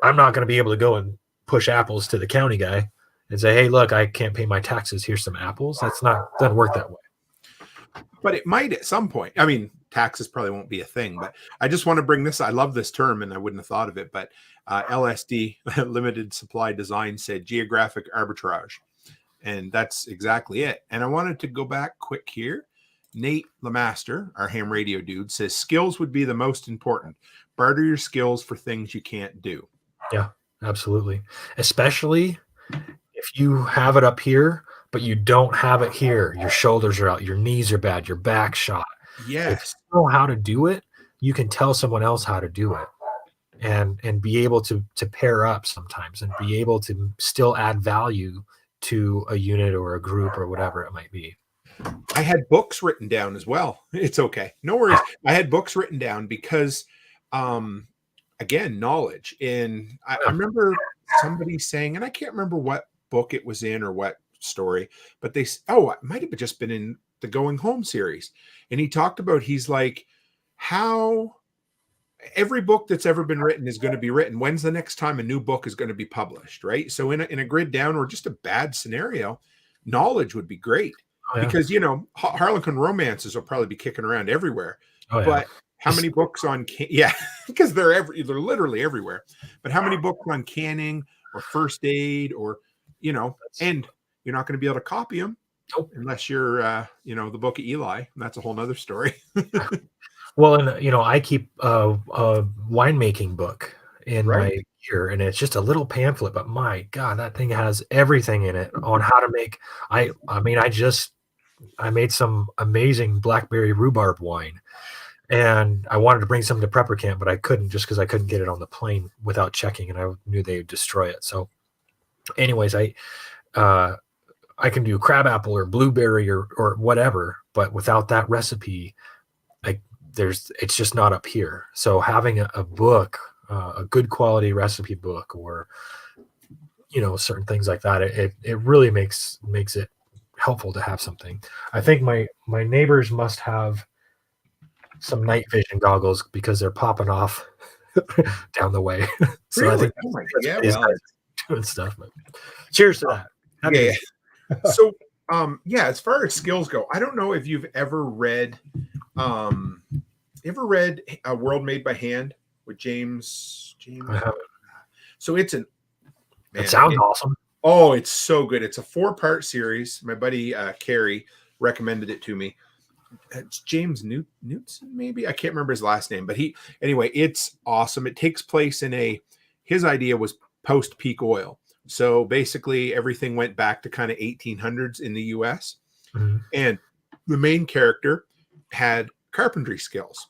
I'm not going to be able to go and push apples to the county guy and say, "Hey, look, I can't pay my taxes. Here's some apples." Doesn't work that way. But it might at some point. I mean, taxes probably won't be a thing, but I just want to bring this. I love this term and I wouldn't have thought of it, but LSD, limited supply design, said geographic arbitrage. And that's exactly it. And I wanted to go back quick here. Nate Lemaster, our ham radio dude, says skills would be the most important. Barter your skills for things you can't do. Yeah, absolutely. Especially if you have it up here, but you don't have it here. Your shoulders are out, your knees are bad, your back shot. Yes. If you know how to do it, you can tell someone else how to do it. And be able to pair up sometimes and be able to still add value to a unit or a group or whatever it might be. I had books written down as well. It's okay. No worries. I had books written down because, again, knowledge. And I remember somebody saying, and I can't remember what book it was in or what story, but it might have just been in the Going Home series. And he talked about, he's like, how every book that's ever been written is going to be written. When's the next time a new book is going to be published, right? So in a grid down or just a bad scenario, knowledge would be great. Because, Harlequin romances will probably be kicking around everywhere. But how many books on because they're literally everywhere. But how many books on canning or first aid or, and you're not going to be able to copy them unless you're, the Book of Eli. And that's a whole nother story. Well, and I keep a winemaking book in my gear, and it's just a little pamphlet, but my God, that thing has everything in it on how to make. I made some amazing blackberry rhubarb wine, and I wanted to bring some to prepper camp, but I couldn't just because I couldn't get it on the plane without checking, and I knew they would destroy it. So, anyways, I can do crabapple or blueberry or whatever, but without that recipe, it's just not up here. So having a book, a good quality recipe book, or certain things like that, it really makes it helpful to have something. I think my neighbors must have some night vision goggles because they're popping off down the way. So really? I think doing stuff. But cheers to that. So Yeah, as far as skills go, I don't know if you've ever read A World Made by Hand with James. I haven't. So it's an It sounds awesome. Oh, it's so good. It's a 4-part series. My buddy Carrie recommended it to me. It's James Newton, maybe. I can't remember his last name, but anyway, it's awesome. It takes place his idea was post peak oil. So basically everything went back to kind of 1800s in the US. Mm-hmm. And the main character had carpentry skills.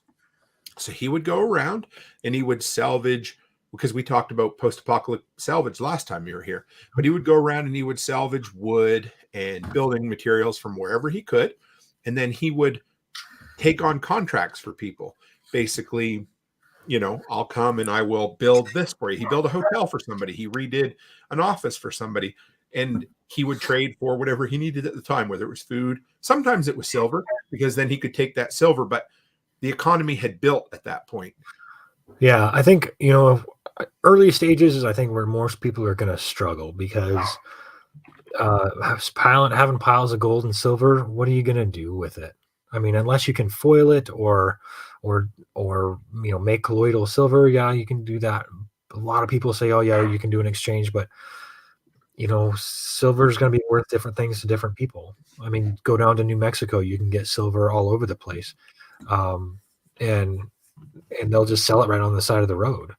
So he would go around and he would salvage, because we talked about post-apocalyptic salvage last time you were here, but he would go around and he would salvage wood and building materials from wherever he could. And then he would take on contracts for people. Basically, I'll come and I will build this for you. He built a hotel for somebody. He redid an office for somebody. And he would trade for whatever he needed at the time, whether it was food. Sometimes it was silver, because then he could take that silver. But the economy had built at that point. Yeah, I think, early stages is, I think, where most people are going to struggle, because having piles of gold and silver, what are you going to do with it? I mean, unless you can foil it or make colloidal silver, yeah, you can do that. A lot of people say, oh yeah, you can do an exchange, but silver is going to be worth different things to different people. I mean, go down to New Mexico, you can get silver all over the place, and they'll just sell it right on the side of the road.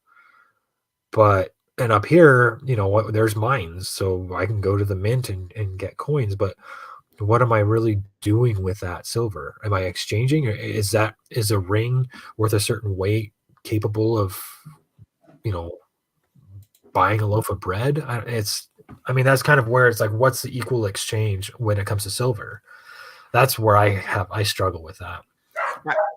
And up here, there's mines, so I can go to the mint and get coins, but what am I really doing with that silver? Am I exchanging, or is a ring worth a certain weight capable of, buying a loaf of bread? That's kind of where it's like, what's the equal exchange when it comes to silver? That's where I struggle with that.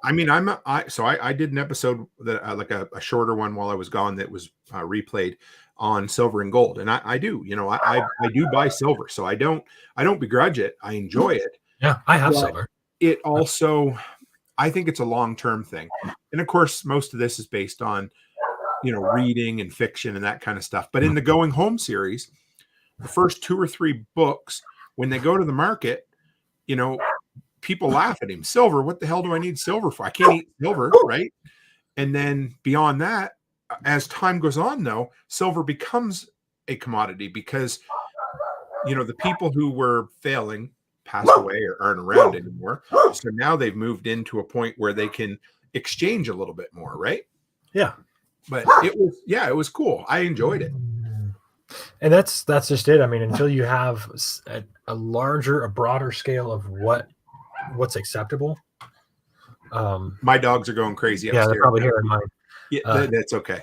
I mean, I did an episode that like a shorter one while I was gone that was replayed on silver and gold, and I do, I do buy silver, so I don't begrudge it. I enjoy it. Yeah, I have silver. It also, I think it's a long-term thing, and of course, most of this is based on reading and fiction and that kind of stuff. But in the Going Home series, the first 2 or 3 books, when they go to the market, people laugh at him. Silver, what the hell do I need silver for? I can't eat silver, right? And then beyond that, as time goes on, though, silver becomes a commodity, because the people who were failing passed away or aren't around anymore. So now they've moved into a point where they can exchange a little bit more, right? Yeah. But it was cool. I enjoyed it. And that's just it. I mean, until you have a broader scale of what's acceptable. My dogs are going crazy upstairs. Yeah, they're probably hearing mine. Yeah, that's okay.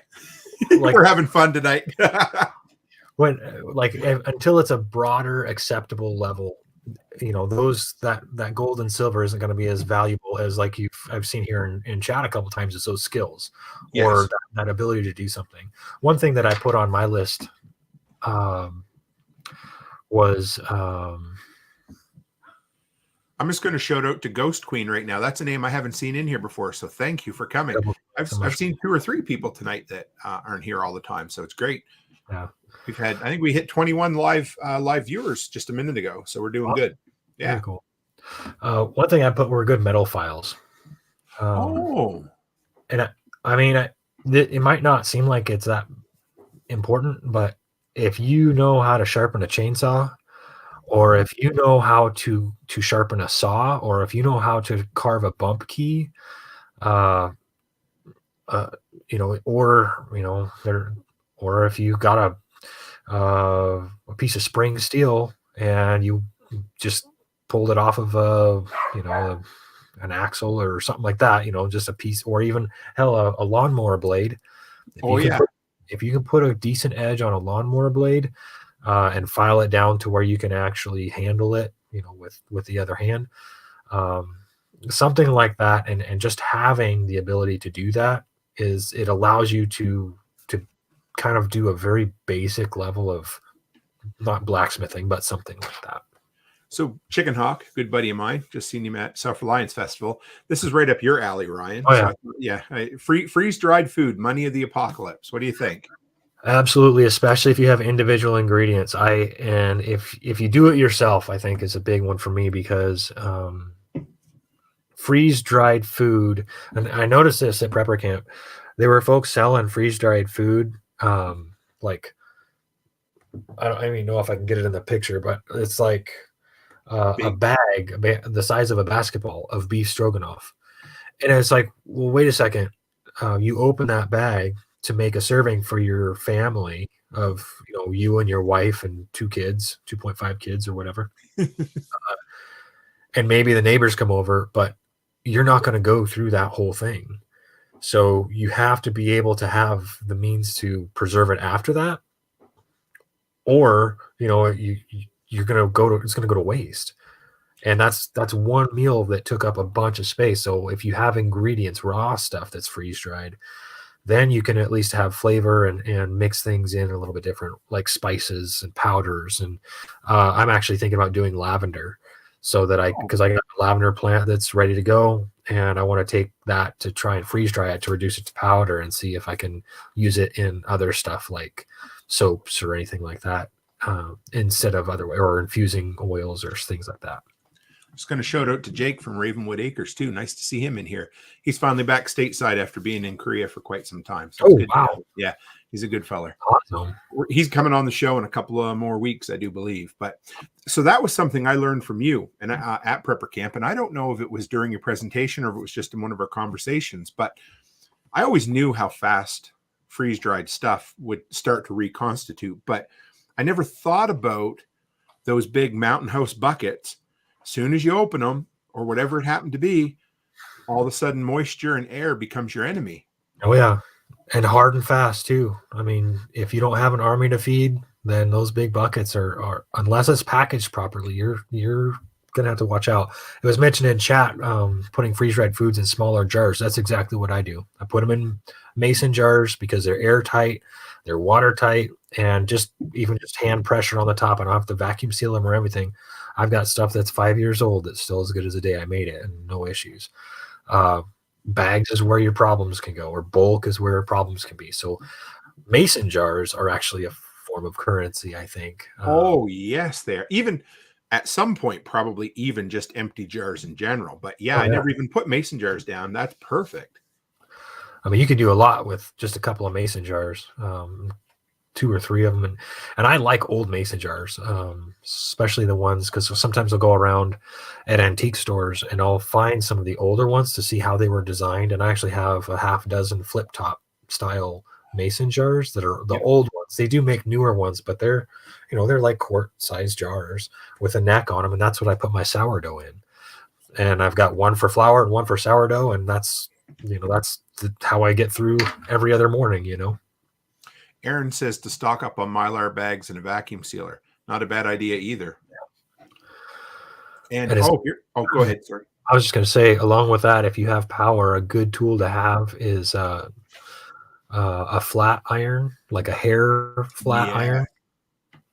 We're having fun tonight. Until it's a broader acceptable level, that gold and silver isn't going to be as valuable as I've seen here in chat a couple times. It's those skills, yes, or that ability to do something. One thing that I put on my list was I'm just going to shout out to Ghost Queen right now. That's a name I haven't seen in here before, so thank you for coming. I've seen 2 or 3 people tonight that aren't here all the time, so it's great. Yeah, I think we hit 21 live viewers just a minute ago, so we're doing good. Yeah, very cool. One thing I put were good metal files. And it might not seem like it's that important, but if you know how to sharpen a chainsaw, or if you know how to sharpen a saw, or if you know how to carve a bump key, or if you got a piece of spring steel and you just pulled it off of an axle or something like that, just a piece, or even a lawnmower blade. If you can put a decent edge on a lawnmower blade, and file it down to where you can actually handle it, with the other hand, something like that, and just having the ability to do that it allows you to kind of do a very basic level of not blacksmithing, but something like that. So Chicken Hawk, good buddy of mine, just seen him at South Reliance Festival. This is right up your alley, Ryan. Oh, yeah. So freeze-dried food, money of the apocalypse. What do you think? Absolutely, especially if you have individual ingredients. And if you do it yourself, I think is a big one for me because freeze dried food. And I noticed this at prepper camp. There were folks selling freeze dried food, like I don't even know if I can get it in the picture, but it's like a Big. bag the size of a basketball of beef stroganoff. And it's like, well, wait a second. You open that bag to make a serving for your family of, you and your wife and 2 kids, 2.5 kids or whatever. And maybe the neighbors come over, but you're not going to go through that whole thing. So you have to be able to have the means to preserve it after that, or you're going to it's going to go to waste. And that's one meal that took up a bunch of space. So if you have ingredients, raw stuff that's freeze dried, then you can at least have flavor and mix things in a little bit different, like spices and powders. And I'm actually thinking about doing lavender, so that because I got a lavender plant that's ready to go, and I want to take that to try and freeze dry it to reduce it to powder and see if I can use it in other stuff like soaps or anything like that, instead of or infusing oils or things like that. Just going to shout out to Jake from Ravenwood Acres too. Nice to see him in here. He's finally back stateside after being in Korea for quite some time. So Wow. Yeah, he's a good feller. Awesome. He's coming on the show in a couple of more weeks, I do believe. But so that was something I learned from you and at prepper camp. And I don't know if it was during your presentation or if it was just in one of our conversations, but I always knew how fast freeze-dried stuff would start to reconstitute. But I never thought about those big Mountain House buckets. As soon as you open them, or whatever it happened to be, all of a sudden moisture and air becomes your enemy. Oh yeah, and hard and fast too. I mean, if you don't have an army to feed, then those big buckets are unless it's packaged properly, you're gonna have to watch out. It was mentioned in chat, putting freeze-dried foods in smaller jars. That's exactly what I do. I put them in mason jars because they're airtight, they're watertight, and just hand pressure on the top. I don't have to vacuum seal them or everything. I've got stuff that's 5 years old that's still as good as the day I made it, and no issues. Bags is where your problems can go, or bulk is where problems can be. So mason jars are actually a form of currency, I think. Oh yes, they are. Even at some point, probably even just empty jars in general. But I never even put mason jars down. That's perfect. I mean, you can do a lot with just a couple of mason jars, 2 or 3 of them. And I like old mason jars, especially the ones, because sometimes I'll go around at antique stores and I'll find some of the older ones to see how they were designed. And I actually have a half dozen flip top style mason jars that are the old ones. They do make newer ones, but they're like quart sized jars with a neck on them. And that's what I put my sourdough in. And I've got one for flour and one for sourdough. And that's how I get through every other morning, Aaron says to stock up on Mylar bags and a vacuum sealer. Not a bad idea either. And go ahead. Sorry. I was just going to say, along with that, if you have power, a good tool to have is a flat iron, like a hair flat iron.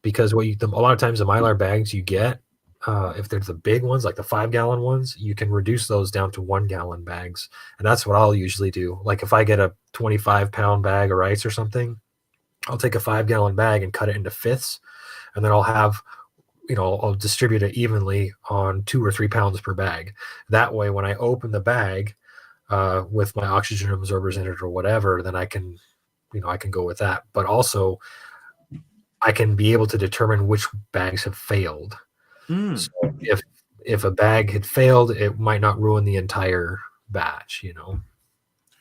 Because a lot of times the Mylar bags you get, if they're the big ones, like the 5-gallon ones, you can reduce those down to 1-gallon bags. And that's what I'll usually do. Like if I get a 25-pound bag of rice or something, I'll take a 5-gallon bag and cut it into fifths, and then I'll have, I'll distribute it evenly on 2 or 3 pounds per bag. That way, when I open the bag with my oxygen absorbers in it or whatever, then I can go with that. But also, I can be able to determine which bags have failed. So if a bag had failed, it might not ruin the entire batch.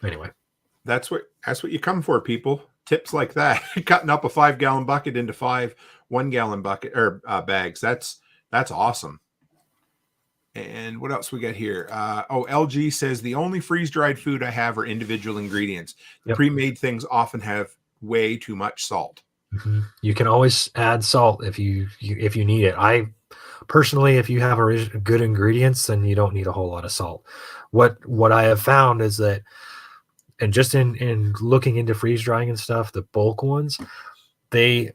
Anyway, that's what you come for, people. Tips like that, cutting up a 5-gallon bucket into 5 1-gallon bucket or bags. That's awesome. And what else we got here? LG says the only freeze-dried food I have are individual ingredients. The pre-made things often have way too much salt. Mm-hmm. You can always add salt if you need it. I personally, if you have good ingredients, then you don't need a whole lot of salt. What I have found is that, and just in looking into freeze drying and stuff, the bulk ones, they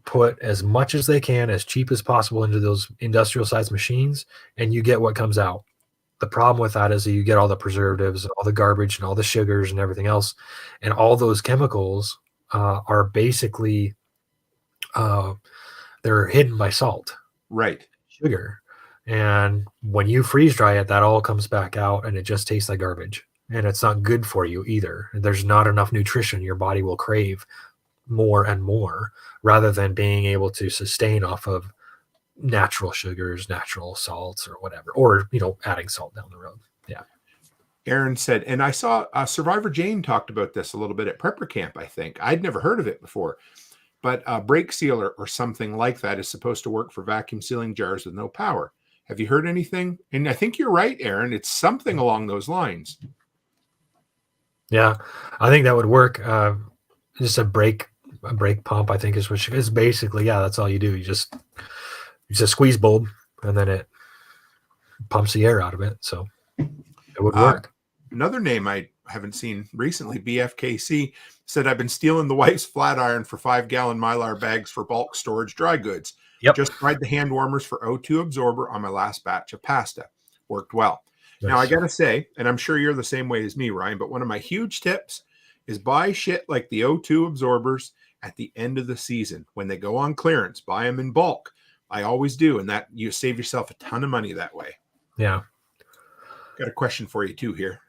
put as much as they can, as cheap as possible, into those industrial sized machines, and you get what comes out. The problem with that is that you get all the preservatives and all the garbage and all the sugars and everything else, and all those chemicals are basically they're hidden by salt, Right. sugar. And when you freeze dry it, that all comes back out and it just tastes like garbage. And it's not good for you either. There's not enough nutrition. Your body will crave more and more rather than being able to sustain off of natural sugars, natural salts, or whatever, or, adding salt down the road. Yeah. Aaron said, and I saw Survivor Jane talked about this a little bit at Prepper Camp, I think. I'd never heard of it before. But a brake sealer or something like that is supposed to work for vacuum sealing jars with no power. Have you heard anything? And I think you're right, Aaron. It's something along those lines. Yeah, I think that would work. Just a brake pump, I think, is what is basically. Yeah, that's all you do. You just a squeeze bulb, and then it pumps the air out of it. So it would work. Another name I haven't seen recently, BFKC, said, I've been stealing the wife's flat iron for 5-gallon Mylar bags for bulk storage dry goods. Yep. Just tried the hand warmers for O2 absorber on my last batch of pasta. Worked well. Nice. Now, I got to say, and I'm sure you're the same way as me, Ryan, but one of my huge tips is buy shit like the O2 absorbers at the end of the season. When they go on clearance, buy them in bulk. I always do, and that you save yourself a ton of money that way. Yeah. Got a question for you, too, here.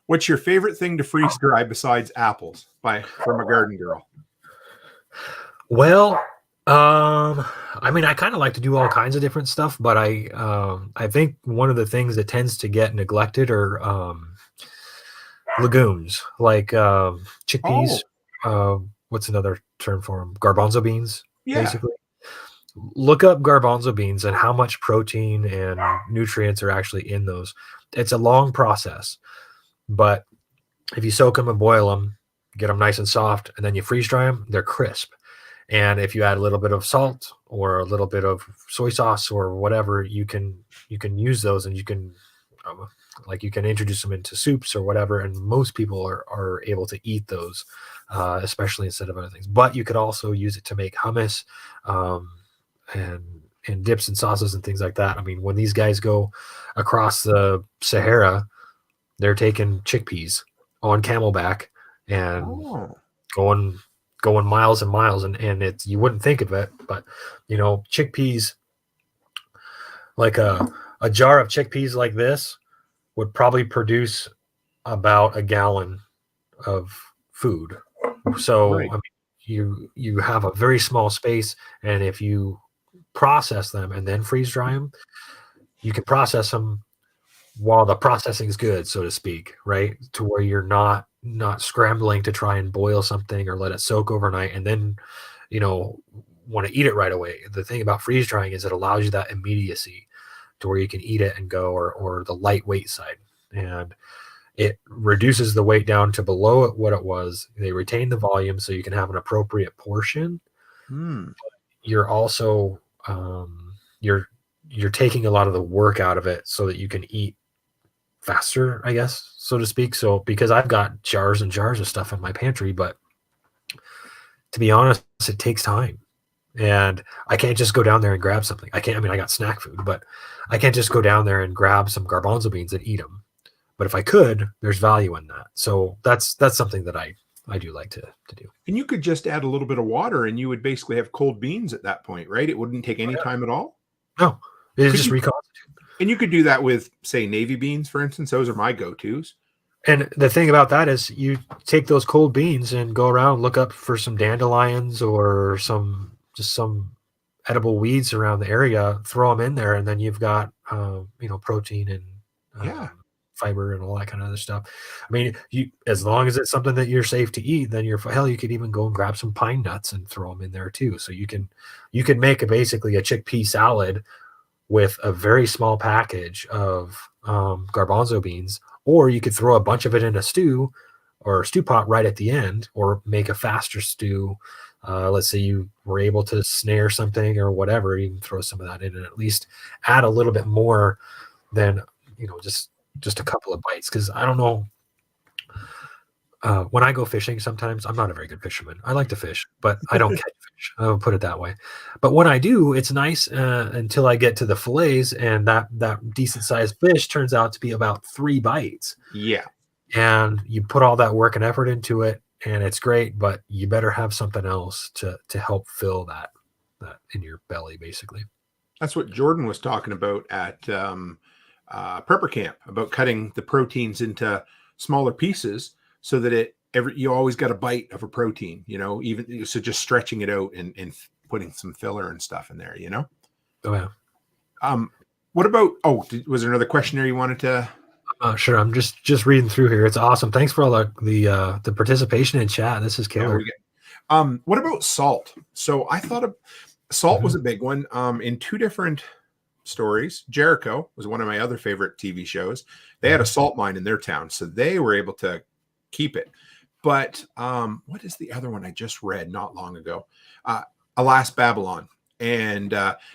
What's your favorite thing to freeze dry besides apples from a garden girl? Well, I mean, I kind of like to do all kinds of different stuff, but I think one of the things that tends to get neglected are legumes, like chickpeas. What's another term for them? Garbanzo beans, basically. Look up garbanzo beans and how much protein and nutrients are actually in those. It's a long process, but if you soak them and boil them, get them nice and soft, and then you freeze dry them, they're crisp. And if you add a little bit of salt or a little bit of soy sauce or whatever, you can use those, and you can you can introduce them into soups or whatever. And most people are able to eat those, especially instead of other things. But you could also use it to make hummus, and dips and sauces and things like that. I mean, when these guys go across the Sahara, they're taking chickpeas on camelback and going miles and miles, and it's, you wouldn't think of it, but chickpeas, like a jar of chickpeas like this would probably produce about a gallon of food. So right. I mean, you have a very small space, and if you process them and then freeze dry them, you can process them while the processing is good, so to speak, right? To where you're not scrambling to try and boil something or let it soak overnight and then want to eat it right away. The thing about freeze drying is it allows you that immediacy to where you can eat it and go, or the lightweight side, and it reduces the weight down to below what it was. They retain the volume so you can have an appropriate portion. You're also you're taking a lot of the work out of it so that you can eat faster, I guess, so to speak. So because I've got jars and jars of stuff in my pantry, but to be honest, it takes time, and I can't just go down there and grab something. I got snack food, but I can't just go down there and grab some garbanzo beans and eat them. But if I could, there's value in that. So that's something that I do like to do. And you could just add a little bit of water and you would basically have cold beans at that point, right? It wouldn't take any time at all. No, it just reconstitute. And you could do that with, say, navy beans, for instance. Those are my go-tos. And the thing about that is you take those cold beans and go around, look up for some dandelions or some edible weeds around the area, throw them in there, and then you've got protein and fiber and all that kind of other stuff. I mean, as long as it's something that you're safe to eat, then you could even go and grab some pine nuts and throw them in there too. So you can make basically a chickpea salad with a very small package of garbanzo beans, or you could throw a bunch of it in a stew or a stew pot right at the end, or make a faster stew. Let's say you were able to snare something or whatever, you can throw some of that in and at least add a little bit more than just a couple of bites. Because I don't know, when I go fishing, sometimes I'm not a very good fisherman. I like to fish, but I don't catch fish. I'll put it that way. But when I do, it's nice until I get to the fillets, and that decent sized fish turns out to be about 3 bites. Yeah. And you put all that work and effort into it, and it's great, but you better have something else to help fill that in your belly, basically. That's what Jordan was talking about at prepper camp, about cutting the proteins into smaller pieces so that you always got a bite of a protein, even so just stretching it out and putting some filler and stuff in there, Oh yeah. What about, was there another question there you wanted to? Sure. I'm just reading through here. It's awesome. Thanks for all the participation in chat. This is killer. What about salt? So I thought of salt was a big one. In two different stories, Jericho was one of my other favorite TV shows. They had a salt mine in their town, so they were able to keep it. But what is the other one I just read not long ago? Alas, Babylon. And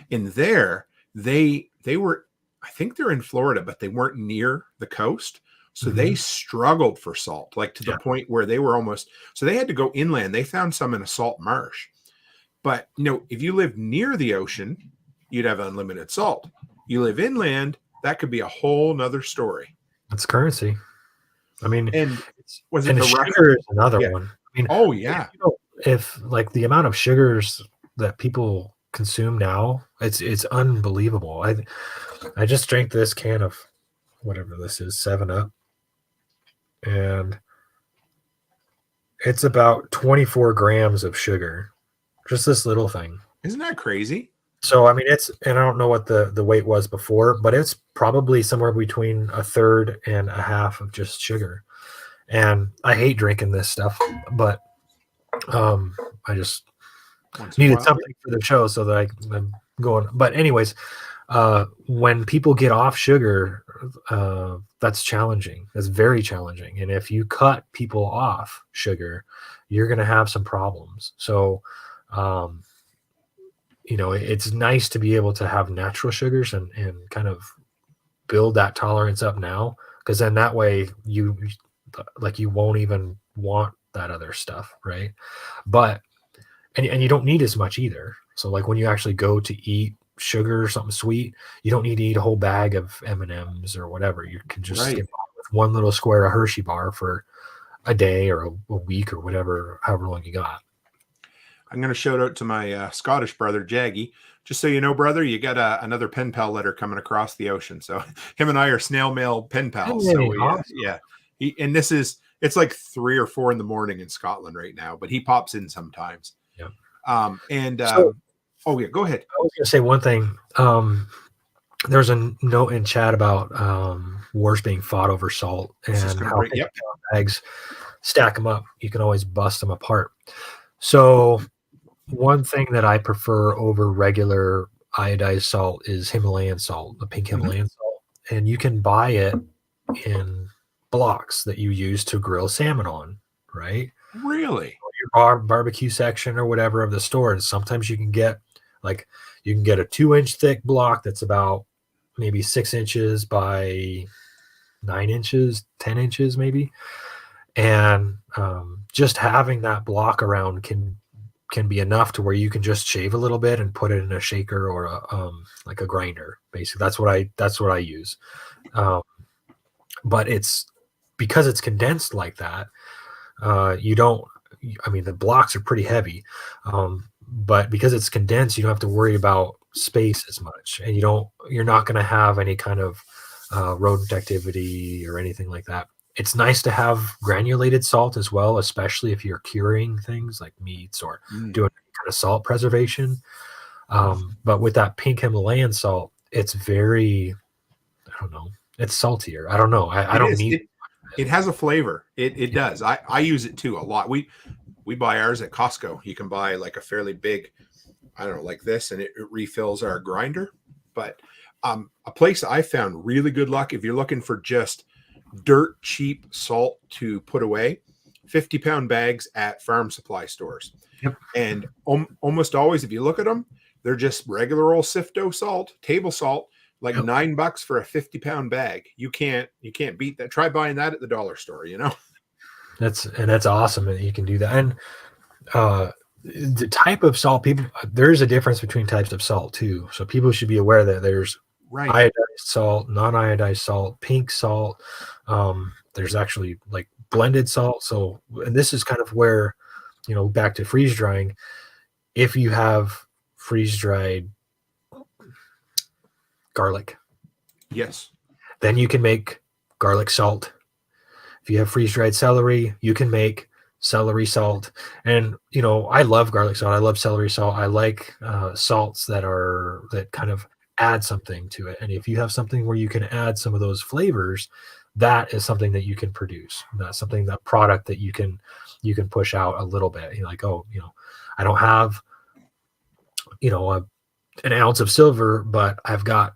in there, they were, I think they're in Florida, but they weren't near the coast. So they struggled for salt, like to the point where they were so they had to go inland. They found some in a salt marsh. But, if you live near the ocean, you'd have unlimited salt. You live inland, that could be a whole nother story. That's currency. I mean, and was it and the sugar is another one. I mean, if like the amount of sugars that people consume now, it's unbelievable. I just drank this can of whatever this is, 7-Up, and it's about 24 grams of sugar. Just this little thing. Isn't that crazy? So, I mean, and I don't know what the weight was before, but it's probably somewhere between a third and a half of just sugar. And I hate drinking this stuff, but I just needed something for the show so that I'm going. But anyways, when people get off sugar, that's challenging. That's very challenging. And if you cut people off sugar, you're going to have some problems. So, it's nice to be able to have natural sugars and kind of build that tolerance up now, because then that way you won't even want that other stuff, right? But and you don't need as much either. So like when you actually go to eat sugar or something sweet, you don't need to eat a whole bag of M&Ms or whatever. You can just get with one little square of Hershey bar for a day or a week or whatever, however long you got. I'm going to shout out to my Scottish brother, Jaggy. Just so you know, brother, you got another pen pal letter coming across the ocean. So him and I are snail mail pen pals. So awesome. And it's like 3 or 4 in the morning in Scotland right now, but he pops in sometimes. Yeah. Go ahead. I was going to say one thing. There's a note in chat about wars being fought over salt and how bags stack them up. You can always bust them apart. So one thing that I prefer over regular iodized salt is Himalayan salt, the pink Himalayan salt. And you can buy it in blocks that you use to grill salmon on, right? Really? Your barbecue section or whatever of the store. And sometimes you can get a 2-inch thick block that's about maybe 6 inches by 9 inches, 10 inches maybe. And just having that block around can be enough to where you can just shave a little bit and put it in a shaker or a grinder. Basically, that's what I use. But it's because it's condensed like that. The blocks are pretty heavy, but because it's condensed, you don't have to worry about space as much, and you're not going to have any kind of rodent activity or anything like that. It's nice to have granulated salt as well, especially if you're curing things like meats or doing kind of salt preservation. But with that pink Himalayan salt, it's very, I don't know, it's saltier. I don't know. I don't need it. It has a flavor. It does. I use it too a lot. We buy ours at Costco. You can buy like a fairly big, I don't know, like this, and it refills our grinder. But a place I found really good luck if you're looking for just dirt cheap salt to put away, 50-pound bags at farm supply stores. Yep. And almost always, if you look at them, they're just regular old Sifto salt, table salt, like $9 for a 50-pound bag. You can't beat that. Try buying that at the dollar store, That's awesome that you can do that. And the type of salt, there is a difference between types of salt too. So people should be aware that there's iodized salt, non-iodized salt, pink salt. There's actually like blended salt. So, and this is kind of where, back to freeze drying. If you have freeze dried garlic, Yes. then you can make garlic salt. If you have freeze dried celery, you can make celery salt. And I love garlic salt. I love celery salt. I like salts that kind of add something to it. And if you have something where you can add some of those flavors, that is something that you can produce. That's something, that product that you can push out a little bit. You're like, oh, I don't have an ounce of silver, but I've got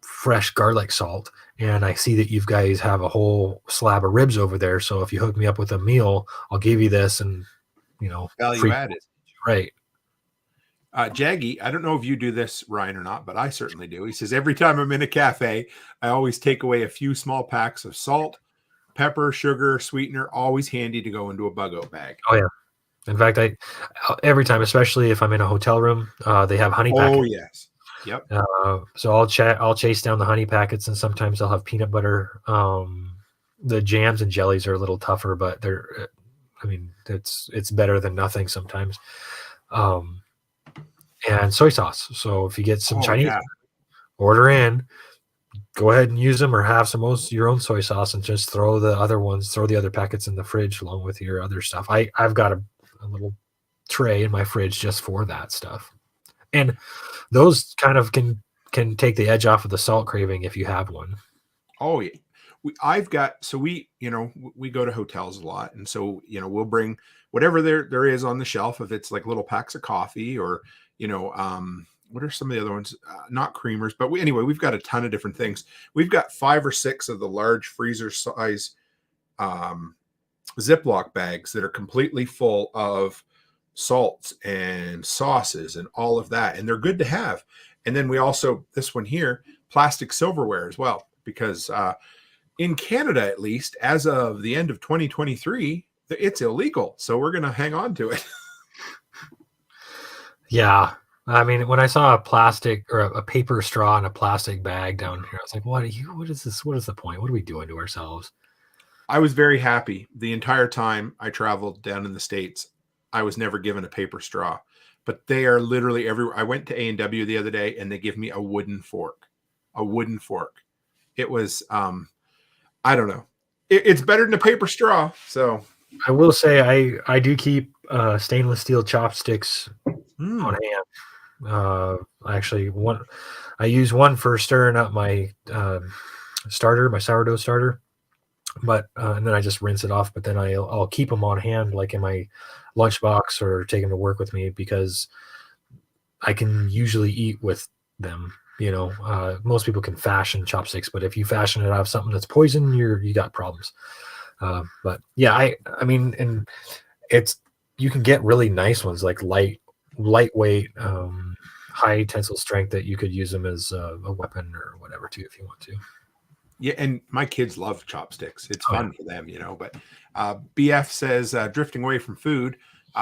fresh garlic salt, and I see that you guys have a whole slab of ribs over there. So if you hook me up with a meal, I'll give you this, and Value added. Right. Jaggy, I don't know if you do this, Ryan, or not, but I certainly do. He says, every time I'm in a cafe, I always take away a few small packs of salt, pepper, sugar, sweetener, always handy to go into a bug-out bag. Oh, yeah. In fact, every time, especially if I'm in a hotel room, they have honey packets. Oh, yes. Yep. So I'll chase down the honey packets, and sometimes I'll have peanut butter. The jams and jellies are a little tougher, but it's better than nothing sometimes. And soy sauce. So if you get some Chinese, order in, go ahead and use them, or have your own soy sauce, and just throw the other packets in the fridge along with your other stuff. I've got a little tray in my fridge just for that stuff. And those kind of can take the edge off of the salt craving if you have one. Oh, yeah. We go to hotels a lot. And so, we'll bring whatever there is on the shelf. If it's like little packs of coffee, or, what are some of the other ones? Not creamers, but we've got a ton of different things. We've got 5 or 6 of the large freezer size Ziploc bags that are completely full of salts and sauces and all of that. And they're good to have. And then we also, this one here, plastic silverware as well, because in Canada, at least, as of the end of 2023, it's illegal. So we're going to hang on to it. Yeah. I mean, when I saw a plastic or a paper straw in a plastic bag down here, I was like, what is this? What is the point? What are we doing to ourselves? I was very happy the entire time I traveled down in the States. I was never given a paper straw, but they are literally everywhere. I went to A&W the other day, and they give me a wooden fork. It was, I don't know. It's better than a paper straw. So I will say I do keep stainless steel chopsticks on hand. Actually, I use one for stirring up my starter, my sourdough starter, but and then I just rinse it off. But then I'll keep them on hand, like in my lunchbox, or take them to work with me, because I can usually eat with them. Most people can fashion chopsticks, but if you fashion it out of something that's poison, you got problems. But yeah, I mean, and you can get really nice ones, like lightweight, high tensile strength, that you could use them as a weapon or whatever too, if you want to. Yeah, and my kids love chopsticks. It's fun for them, But BF says, drifting away from food,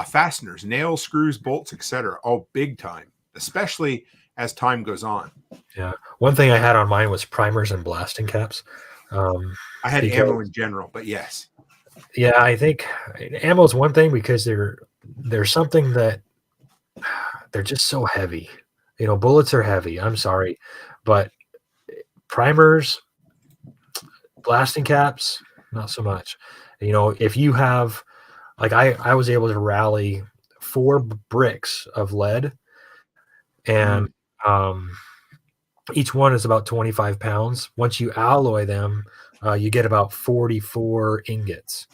fasteners, nails, screws, bolts, etc. Oh, big time, especially as time goes on. Yeah. One thing I had on mine was primers and blasting caps. I had ammo in general, but yes. Yeah, I think ammo is one thing, because they're something that they're just so heavy. Bullets are heavy. I'm sorry, but primers, blasting caps, not so much. If you have, like, I was able to rally 4 bricks of lead, and each one is about 25 pounds. Once you alloy them, you get about 44 ingots.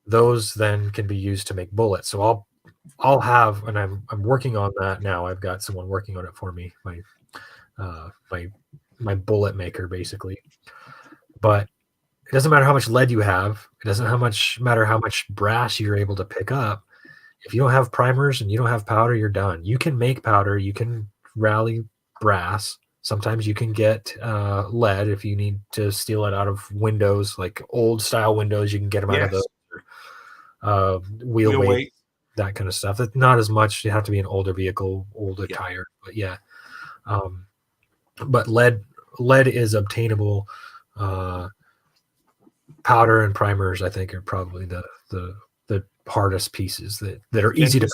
Those then can be used to make bullets. So I'll have, and I'm working on that now. I've got someone working on it for me, my bullet maker, basically. But it doesn't matter how much lead you have. It doesn't matter how much brass you're able to pick up. If you don't have primers and you don't have powder, you're done. You can make powder. You can rally brass. Sometimes you can get lead if you need to steal it out of windows, like old style windows. You can get them out of those. Wheel weight, that kind of stuff. That's not as much. You have to be an older vehicle, older tire. But yeah. But lead is obtainable powder and primers, I think, are probably the hardest pieces that are easy to.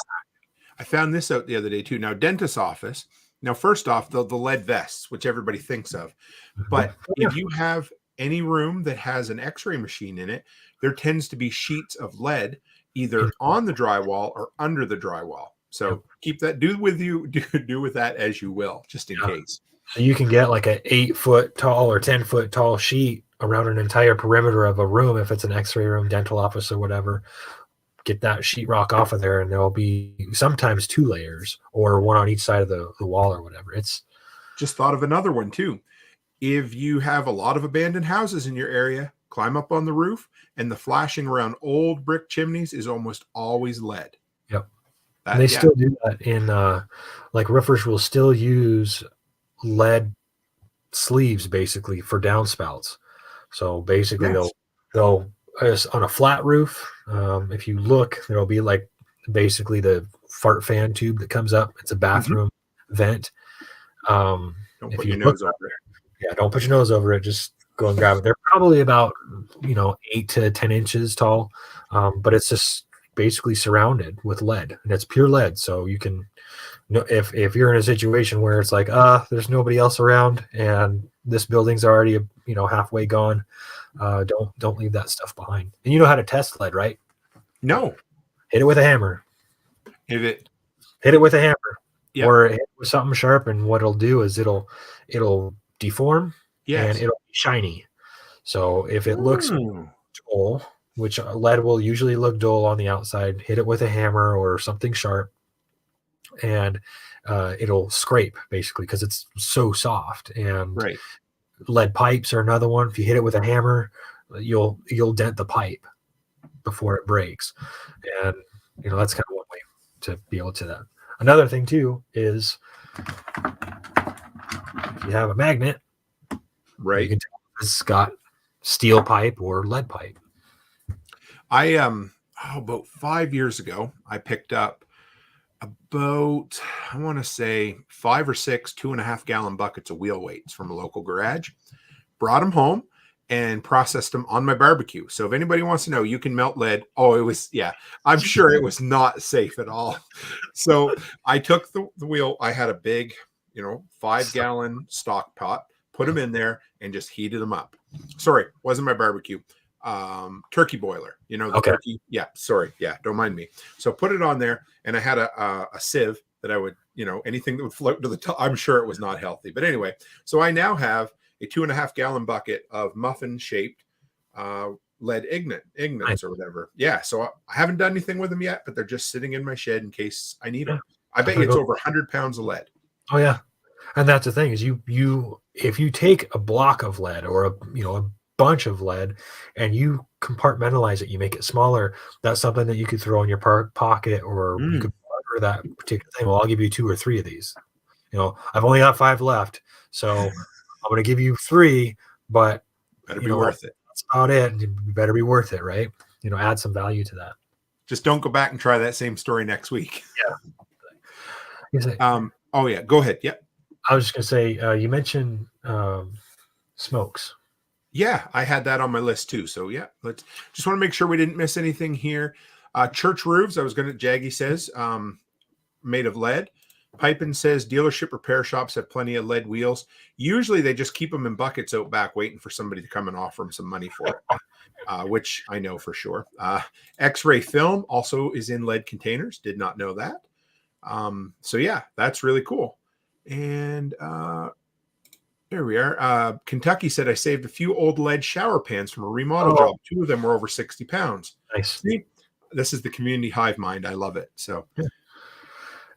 I found this out the other day too. Now, dentist's office. Now, first off, the lead vests, which everybody thinks of. But if you have any room that has an X-ray machine in it, there tends to be sheets of lead either on the drywall or under the drywall. So keep that. Do with that as you will, just in case. So you can get like an 8-foot tall or 10-foot tall sheet around an entire perimeter of a room if it's an X-ray room, dental office, or whatever. Get that sheetrock off of there, and there'll be sometimes 2 layers or one on each side of the wall or whatever. It's just thought of another one too. If you have a lot of abandoned houses in your area, climb up on the roof, and the flashing around old brick chimneys is almost always lead. Yep. They still do that in like roofers will still use lead sleeves basically for downspouts. So basically they'll on a flat roof, if you look, there'll be like basically the fart fan tube that comes up. It's a bathroom vent. Don't put your nose over it. Yeah, don't put your nose over it. Just go and grab it. They're probably about 8 to 10 inches tall, but it's just basically surrounded with lead, and it's pure lead. So you can, if you're in a situation where it's like, there's nobody else around, and this building's already halfway gone, don't leave that stuff behind. And you know how to test lead, right? No. Hit it with a hammer. Hit it with a hammer. Yep. Or hit it with something sharp, and what it'll do is it'll deform and it'll be shiny. So if it looks dull, which lead will usually look dull on the outside, hit it with a hammer or something sharp, and it'll scrape basically because it's so soft. And lead pipes are another one. If you hit it with a hammer, you'll dent the pipe before it breaks. And that's kind of one way to be able to that. Another thing too is if you have a magnet, you can tell if it's got steel pipe or lead pipe. I about 5 years ago, I picked up about, I want to say 5 or 6 2.5 gallon buckets of wheel weights from a local garage, brought them home and processed them on my barbecue. So if anybody wants to know, you can melt lead. Oh, it was, I'm sure it was not safe at all. So I took the wheel. I had a big, 5 gallon stock pot, put them in there and just heated them up. Sorry, wasn't my barbecue. Turkey boiler, turkey. Yeah. Sorry. Yeah. Don't mind me. So put it on there, and I had a sieve that I would, anything that would float to the top. I'm sure it was not healthy, but anyway, so I now have a 2.5 gallon bucket of muffin shaped, lead ignits or whatever. Yeah. So I haven't done anything with them yet, but they're just sitting in my shed in case I need them. I bet you it's over 100 pounds of lead. Oh yeah. And that's the thing is if you take a block of lead or a bunch of lead and you compartmentalize it, you make it smaller, that's something that you could throw in your pocket, or you could barter that particular thing. Well, I'll give you 2 or 3 of these. I've only got 5 left, so I'm going to give you 3, but better be worth it. That's about it. You better be worth it, right? Add some value to that. Just don't go back and try that same story next week. Yeah. Oh yeah, go ahead. Yeah. I was just going to say, you mentioned smokes. Yeah, I had that on my list too. So yeah, let's just want to make sure we didn't miss anything here. Church roofs, Jaggy says, made of lead. Pipin says dealership repair shops have plenty of lead wheels. Usually they just keep them in buckets out back waiting for somebody to come and offer them some money for it, which I know for sure. X-ray film also is in lead containers. Did not know that. So yeah, that's really cool. And there we are. Kentucky said, I saved a few old lead shower pans from a remodel job. 2 of them were over 60 pounds. Nice. See, this is the community hive mind. I love it. So,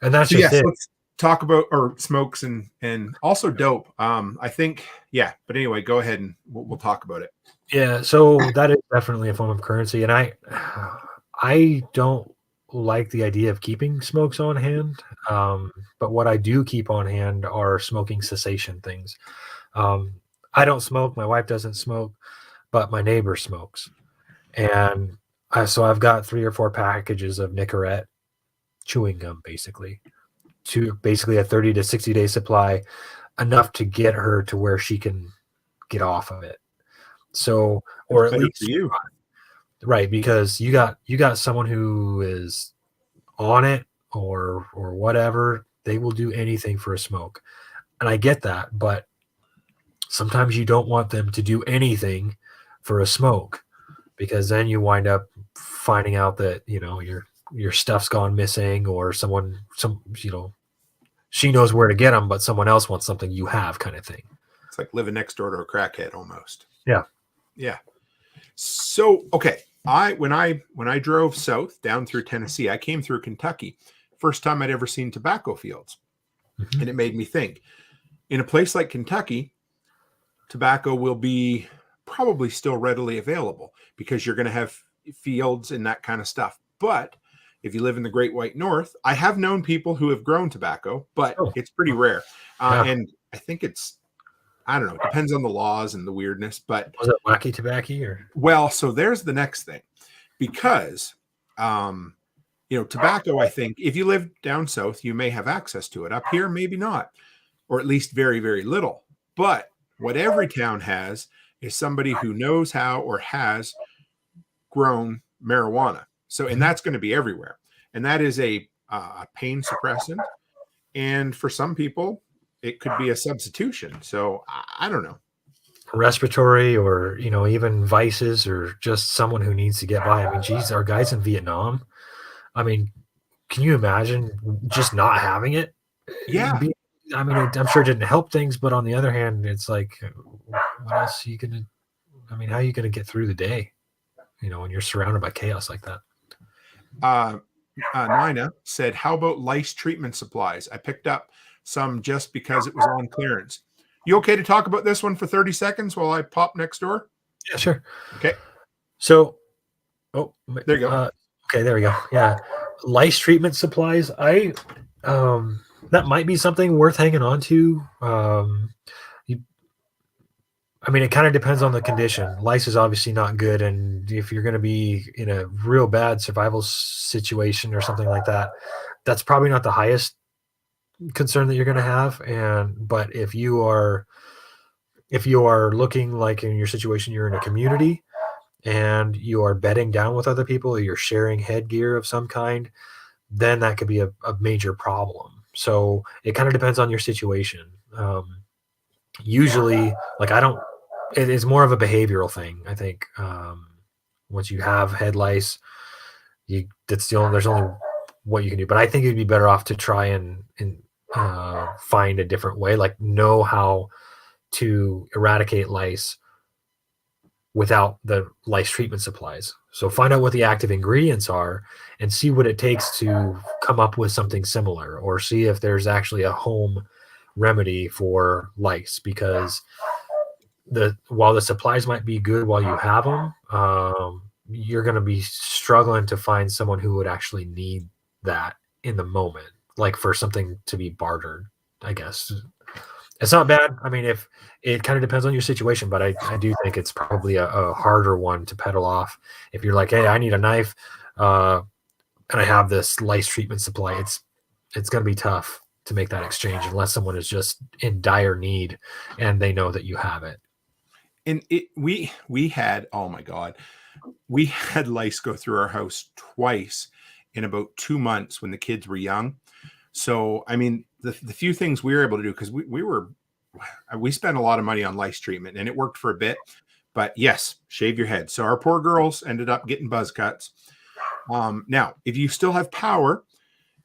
and that's just it. Let's talk about smokes and also dope. I think, but anyway, go ahead and we'll talk about it. Yeah. So that is definitely a form of currency. And I don't like the idea of keeping smokes on hand. But what I do keep on hand are smoking cessation things. I don't smoke. My wife doesn't smoke, but my neighbor smokes. And so I've got 3 or 4 packages of Nicorette chewing gum, basically a 30 to 60 day supply, enough to get her to where she can get off of it. So, or at Better least for you. right, because you got someone who is on it or whatever. They will do anything for a smoke, and I get that, but sometimes you don't want them to do anything for a smoke, because then you wind up finding out that your stuff's gone missing, or she knows where to get them, but someone else wants something you have, kind of thing. It's like living next door to a crackhead almost. Yeah. So okay, when I drove south down through Tennessee, I came through Kentucky. First time I'd ever seen tobacco fields. Mm-hmm. And it made me think, in a place like Kentucky, tobacco will be probably still readily available because you're going to have fields and that kind of stuff. But if you live in the Great White North, I have known people who have grown tobacco, but it's pretty rare. And I think I don't know, it depends on the laws and the weirdness. But was it wacky tobacco or? Well, so there's the next thing, because tobacco, I think if you live down south, you may have access to it. Up here, maybe not, or at least very, very little. But what every town has is somebody who knows how or has grown marijuana. So, and that's going to be everywhere. And that is a pain suppressant. And for some people, it could be a substitution. So I don't know. Respiratory, or even vices, or just someone who needs to get by. I mean, geez, our guys in Vietnam, I mean, can you imagine just not having it? Yeah. I mean, I'm sure it didn't help things, but on the other hand, it's like, what else are you gonna? I mean, how are you gonna get through the day? When you're surrounded by chaos like that. Nina said, "How about lice treatment supplies? I picked up some just because it was on clearance." You okay to talk about this one for 30 seconds while I pop next door? Yeah, sure. Okay. So, there you go. Okay, there we go. Yeah, lice treatment supplies. That might be something worth hanging on to. I mean, it kind of depends on the condition. Lice is obviously not good, and if you're going to be in a real bad survival situation or something like that, that's probably not the highest concern that you're going to have. But if you are looking like in your situation, you're in a community and you are bedding down with other people, or you're sharing headgear of some kind, then that could be a major problem. So it kind of depends on your situation. Usually, it is more of a behavioral thing, I think. Once you have head lice, there's only what you can do. But I think it'd be better off to try and find a different way, like know how to eradicate lice without the lice treatment supplies. So find out what the active ingredients are and see what it takes to come up with something similar, or see if there's actually a home remedy for lice, because while the supplies might be good while you have them, you're going to be struggling to find someone who would actually need that in the moment, like for something to be bartered, I guess. It's not bad. I mean, if it kind of depends on your situation, but I do think it's probably a harder one to peddle off. If you're like, hey, I need a knife, and I have this lice treatment supply, it's going to be tough to make that exchange unless someone is just in dire need and they know that you have it. And we had, oh my God, we had lice go through our house twice in about 2 months when the kids were young. So, I mean, the few things we were able to do, because we spent a lot of money on lice treatment and it worked for a bit, but yes, shave your head. So our poor girls ended up getting buzz cuts. Now, if you still have power,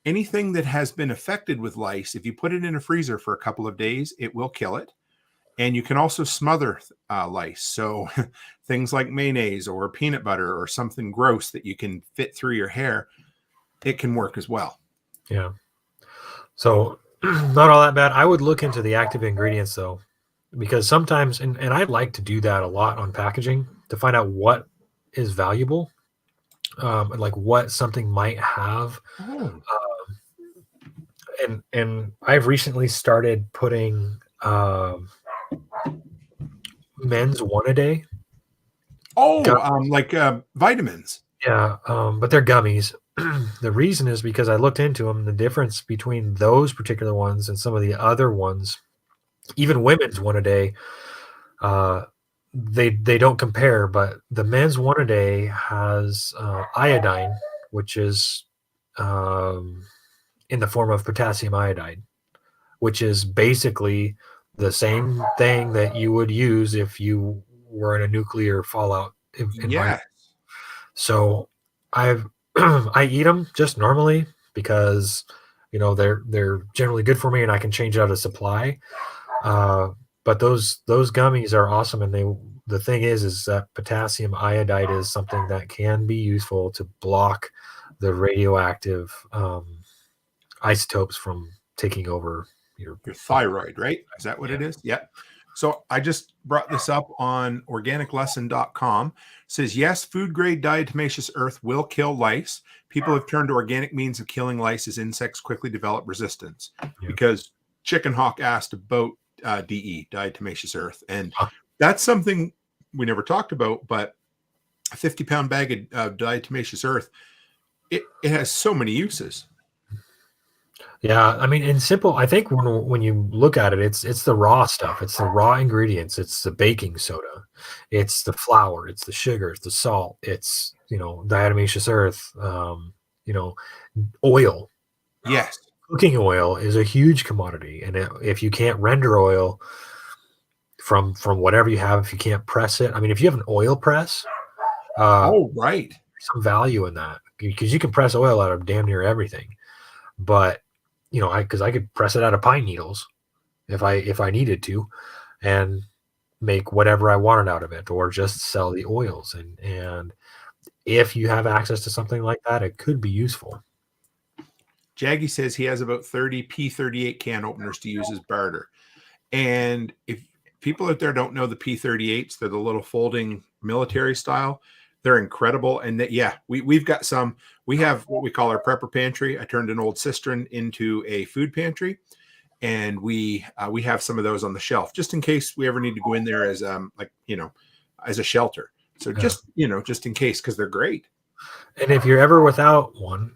anything that has been affected with lice, if you put it in a freezer for a couple of days, it will kill it. And you can also smother lice. So things like mayonnaise or peanut butter or something gross that you can fit through your hair, it can work as well. Yeah. So not all that bad. I would look into the active ingredients though, because sometimes, and I'd like to do that a lot on packaging to find out what is valuable, like what something might have. Oh. And I've recently started putting men's one a day. Oh, like vitamins. Yeah, but they're gummies. The reason is because I looked into them. The difference between those particular ones and some of the other ones, even women's one a day, they don't compare, but the men's one a day has iodine, which is in the form of potassium iodide, which is basically the same thing that you would use if you were in a nuclear fallout environment. Yes. So I've I eat them just normally because they're generally good for me and I can change out a supply. But those gummies are awesome, and the thing is that potassium iodide is something that can be useful to block the radioactive isotopes from taking over your thyroid, right? Is that what Yeah. it is? Yeah. So I just brought this up on organiclesson.com. It says, yes, food grade diatomaceous earth will kill lice. People have turned to organic means of killing lice as insects quickly develop resistance. Because Chicken Hawk asked about DE, diatomaceous earth. And that's something we never talked about, but a 50-pound bag of diatomaceous earth, it has so many uses. Yeah, I mean, in simple, I think when you look at it, it's the raw stuff, it's the raw ingredients, it's the baking soda, it's the flour, it's the sugar, it's the salt, it's diatomaceous earth, oil. Yes. Cooking oil is a huge commodity, and if you can't render oil from whatever you have, if you can't press it, I mean, if you have an oil press, right, some value in that because you can press oil out of damn near everything, but because I could press it out of pine needles if I needed to, and make whatever I wanted out of it, or just sell the oils. And if you have access to something like that, it could be useful. Jaggy says he has about 30 P38 can openers to use as barter. And if people out there don't know the P38s, they're the little folding military style. They're incredible. And we've got some. We have what we call our prepper pantry. I turned an old cistern into a food pantry, and we have some of those on the shelf just in case we ever need to go in there as as a shelter. So just in case, because they're great. And if you're ever without one,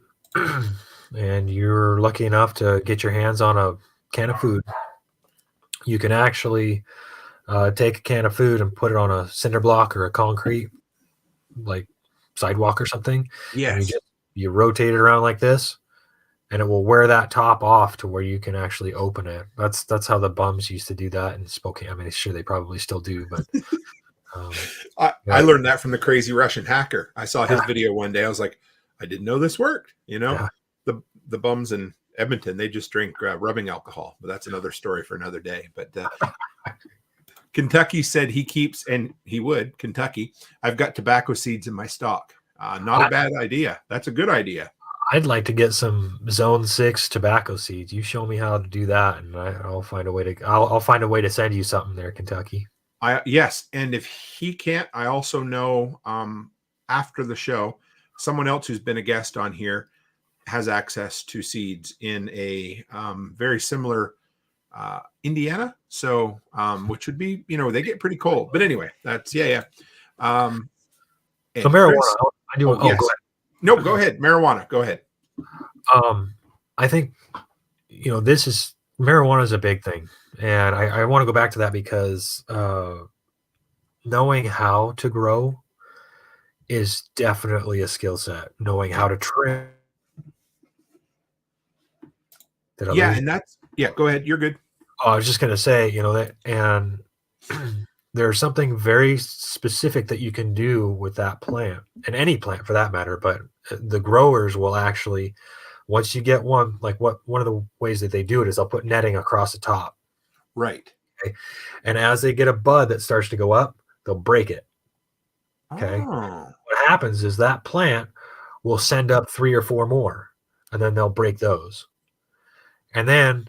and you're lucky enough to get your hands on a can of food, you can actually take a can of food and put it on a cinder block or a concrete like sidewalk or something. Yes. And you rotate it around like this, and it will wear that top off to where you can actually open it. That's how the bums used to do that in Spokane. I mean, sure, they probably still do, but I learned that from the crazy Russian hacker. I saw his video one day. I was like, I didn't know this worked. The bums in Edmonton, they just drink rubbing alcohol, but that's another story for another day. But Kentucky said he keeps, and he would, Kentucky, I've got tobacco seeds in my stock. Not a bad idea. That's a good idea. I'd like to get some Zone 6 tobacco seeds. You show me how to do that, and I'll find a way to. I'll find a way to send you something there, Kentucky. Yes, and if he can't, I also know after the show, someone else who's been a guest on here has access to seeds in a very similar Indiana. So, which would be, they get pretty cold. But anyway, that's So marijuana. Yes. Go ahead. No, go ahead. Marijuana. Go ahead. I think marijuana is a big thing, and I want to go back to that because knowing how to grow is definitely a skill set. Knowing how to trim. Go ahead. You're good. I was just going to say, that, and there's something very specific that you can do with that plant, and any plant for that matter, but the growers will actually, once you get one, like one of the ways that they do it is they'll put netting across the top. Right. Okay. And as they get a bud that starts to go up, they'll break it. Okay. Oh. What happens is that plant will send up 3 or 4 more, and then they'll break those. And then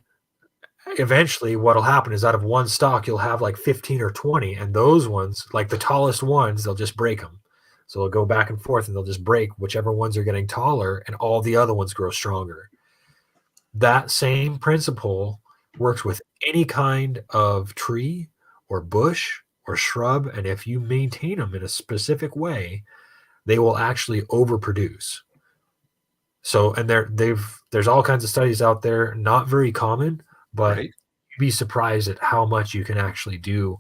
eventually what'll happen is out of one stalk, you'll have like 15 or 20. And those ones, like the tallest ones, they'll just break them. So they'll go back and forth and they'll just break whichever ones are getting taller, and all the other ones grow stronger. That same principle works with any kind of tree or bush or shrub. And if you maintain them in a specific way, they will actually overproduce. So, and there's all kinds of studies out there, not very common, but you'd be surprised at how much you can actually do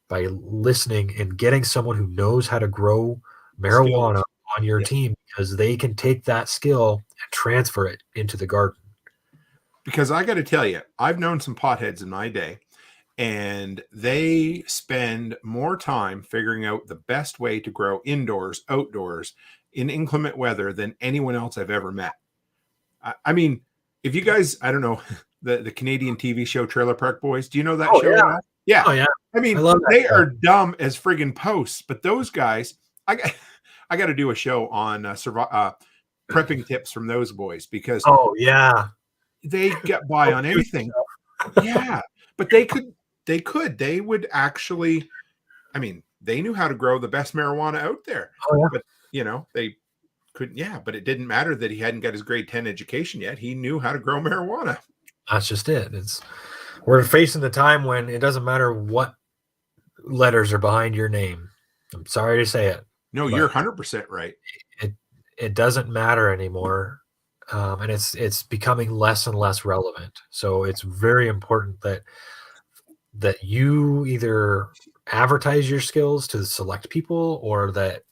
by listening and getting someone who knows how to grow marijuana Skills. on your Yeah. team, because they can take that skill and transfer it into the garden. Because I got to tell you, I've known some potheads in my day, and they spend more time figuring out the best way to grow indoors, outdoors, in inclement weather than anyone else I've ever met. I mean, if you guys, I don't know, the Canadian TV show Trailer Park Boys, do you know that Oh show at yeah. all? Yeah. Oh yeah. I I mean, love that they show. are dumb as friggin' posts, but those guys, I got to do a show on prepping tips from those boys, because Oh yeah. they get by Oh, on juicy anything. stuff. Yeah, but they would actually, I mean, they knew how to grow the best marijuana out there. Oh yeah. But, they couldn't, yeah, but it didn't matter that he hadn't got his grade 10 education yet. He knew how to grow marijuana. That's just it. We're facing the time when it doesn't matter what letters are behind your name. I'm sorry to say it. No, you're 100% right. It doesn't matter anymore, and it's becoming less and less relevant. So it's very important that you either advertise your skills to select people, or that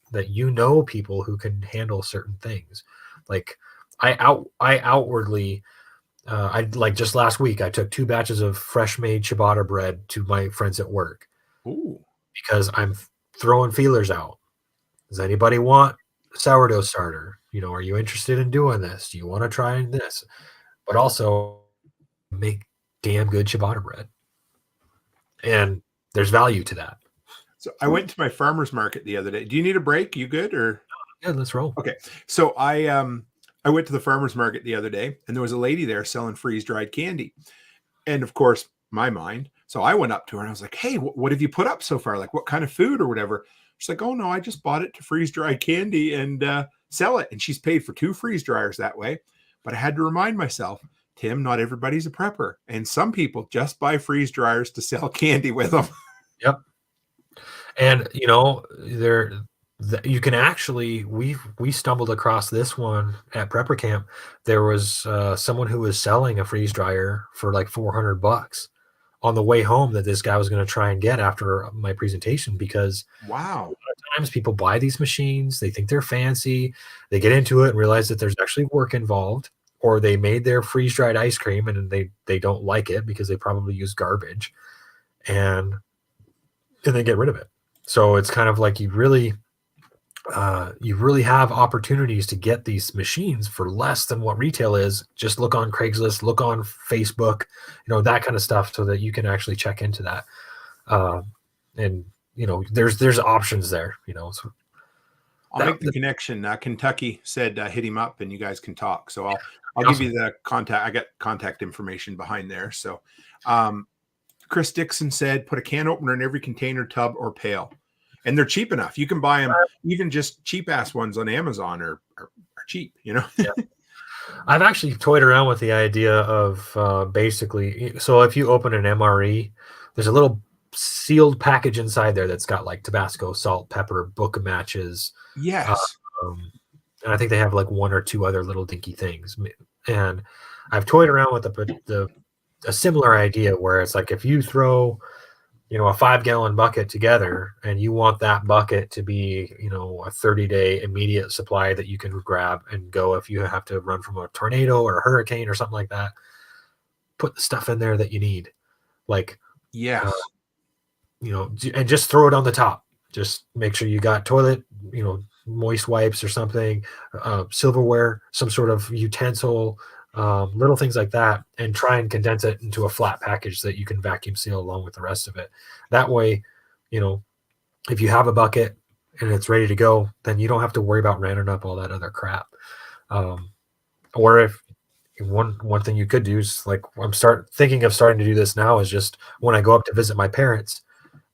people who can handle certain things. Like I outwardly, I like just last week I took 2 batches of fresh made ciabatta bread to my friends at work Ooh. because I'm throwing feelers out. Does anybody want a sourdough starter? Are you interested in doing this? Do you want to try this? But also make damn good ciabatta bread. And there's value to that. So I went to my farmer's market the other day. Do you need a break? You good? Or Yeah, let's roll. okay. So I went to the farmer's market the other day, and there was a lady there selling freeze-dried candy. And of course, my mind. So I went up to her and I was like, "Hey, what have you put up so far? Like, what kind of food or whatever?" She's like, "Oh no, I just bought it to freeze dry candy and sell it." And she's paid for 2 freeze dryers that way. But I had to remind myself, Tim, not everybody's a prepper, and some people just buy freeze dryers to sell candy with them. Yep. And you can actually, we stumbled across this one at prepper camp. There was someone who was selling a freeze dryer for like $400 on the way home, that this guy was going to try and get after my presentation, because Wow. a lot of times people buy these machines, they think they're fancy, they get into it and realize that there's actually work involved, or they made their freeze dried ice cream and they don't like it because they probably use garbage, and they get rid of it. So it's kind of like you really have opportunities to get these machines for less than what retail is. Just look on Craigslist, look on Facebook, that kind of stuff, so that you can actually check into that. And there's options there. So I'll make the connection. Kentucky said hit him up and you guys can talk. So I'll awesome. give you the contact. I got contact information behind there. So Chris Dixon said put a can opener in every container, tub, or pail. And they're cheap enough. You can buy them, even just cheap ass ones on Amazon are cheap, Yeah. I've actually toyed around with the idea of basically, so if you open an MRE, there's a little sealed package inside there that's got like Tabasco, salt, pepper, book of matches. Yes. And I think they have like 1 or 2 other little dinky things. And I've toyed around with a similar idea where it's like, if you throw a 5-gallon bucket together and you want that bucket to be, a 30-day immediate supply that you can grab and go if you have to run from a tornado or a hurricane or something like that, put the stuff in there that you need. Like, yes. And just throw it on the top. Just make sure you got toilet, moist wipes or something, silverware, some sort of utensil, little things like that, and try and condense it into a flat package that you can vacuum seal along with the rest of it. That way, if you have a bucket and it's ready to go, then you don't have to worry about rounding up all that other crap. Or if one thing you could do is, like, I'm thinking of starting to do this now, is just when I go up to visit my parents,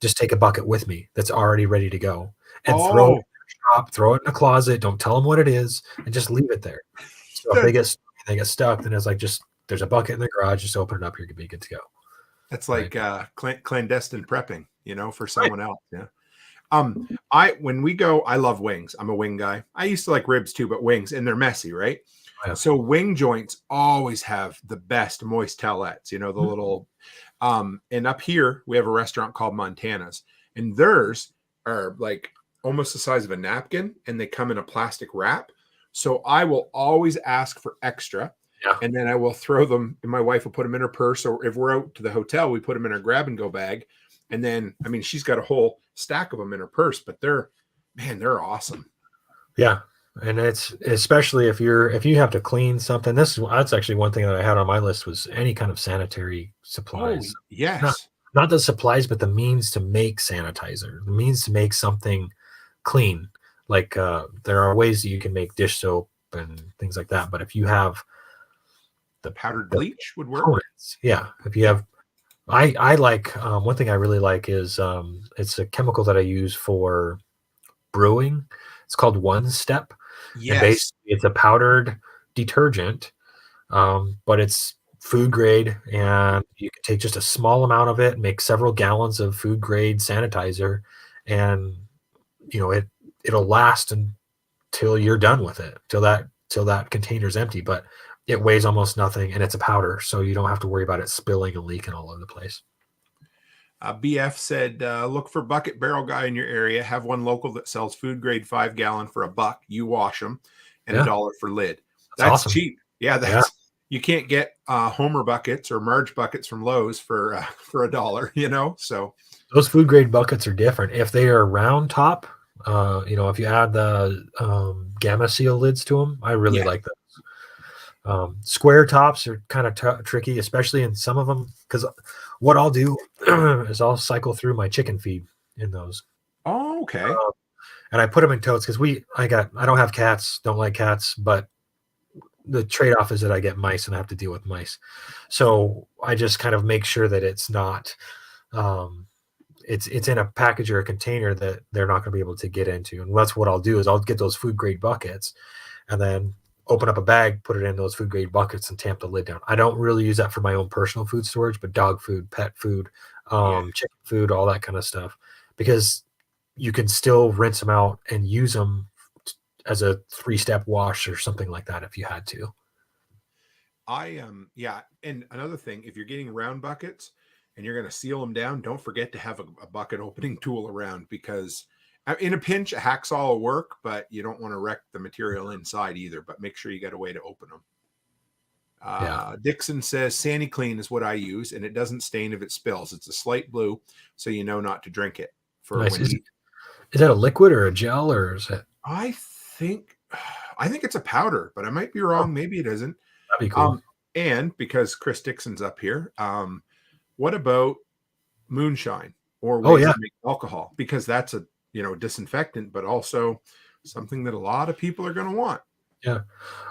just take a bucket with me that's already ready to go and throw it in the shop, throw it in a closet, don't tell them what it is, and just leave it there. So if they get stuck, then it's like, just, there's a bucket in the garage, just open it up, you're gonna be good to go. That's like clandestine prepping, for someone else. Yeah. When we go, I love wings. I'm a wing guy. I used to like ribs too, but wings, and they're messy, right? Yeah. So wing joints always have the best moist tellets, the little, and up here we have a restaurant called Montana's, and theirs are like almost the size of a napkin, and they come in a plastic wrap. So I will always ask for extra. Yeah. And then I will throw them, and my wife will put them in her purse. Or if we're out to the hotel, we put them in our grab and go bag. And then, I mean, she's got a whole stack of them in her purse, but they're awesome. Yeah. And it's especially if you have to clean something. That's actually one thing that I had on my list was any kind of sanitary supplies. Oh, yes. Not the supplies, but the means to make sanitizer, the means to make something clean. Like there are ways that you can make dish soap and things like that. But if you have the powdered bleach would work. Components, yeah. If you have, I like one thing I really like is it's a chemical that I use for brewing. It's called One Step. Yes. And basically it's a powdered detergent, but it's food grade, and you can take just a small amount of it, make several gallons of food grade sanitizer, and it'll last until you're done with it, till that container's empty. But it weighs almost nothing, and it's a powder, so you don't have to worry about it spilling and leaking all over the place. BF said, look for Bucket Barrel Guy in your area. Have one local that sells food grade 5 gallon for $1. You wash them, and $1 for lid. That's awesome. cheap. Yeah, you can't get Homer buckets or Marge buckets from Lowe's for $1. So those food grade buckets are different. If they are round top, if you add the Gamma Seal lids to them, I really like those. Square tops are kind of tricky, especially in some of them, because what I'll do is I'll cycle through my chicken feed in those. Oh, okay. And I put them in totes because I don't have cats, don't like cats, but the trade-off is that I get mice and I have to deal with mice. So I just kind of make sure that it's not, it's in a package or a container that they're not going to be able to get into. And that's what I'll do is I'll get those food grade buckets and then open up a bag, put it in those food grade buckets, and tamp the lid down. I don't really use that for my own personal food storage, but dog food, pet food, chicken food, all that kind of stuff, because you can still rinse them out and use them as a 3-step wash or something like that if you had to. And another thing, if you're getting round buckets and you're going to seal them down, don't forget to have a bucket opening tool around, because in a pinch, a hacksaw will work, but you don't want to wreck the material inside either. But make sure you got a way to open them. Dixon says Sandy Clean is what I use, and it doesn't stain if it spills. It's a slight blue, so you know not to drink it. Nice. Is that a liquid or a gel, or is it? I think it's a powder, but I might be wrong. Oh, maybe it isn't. That'd be cool. And because Chris Dixon's up here, what about moonshine or ways to make alcohol? Because that's a disinfectant, but also something that a lot of people are going to want. Yeah.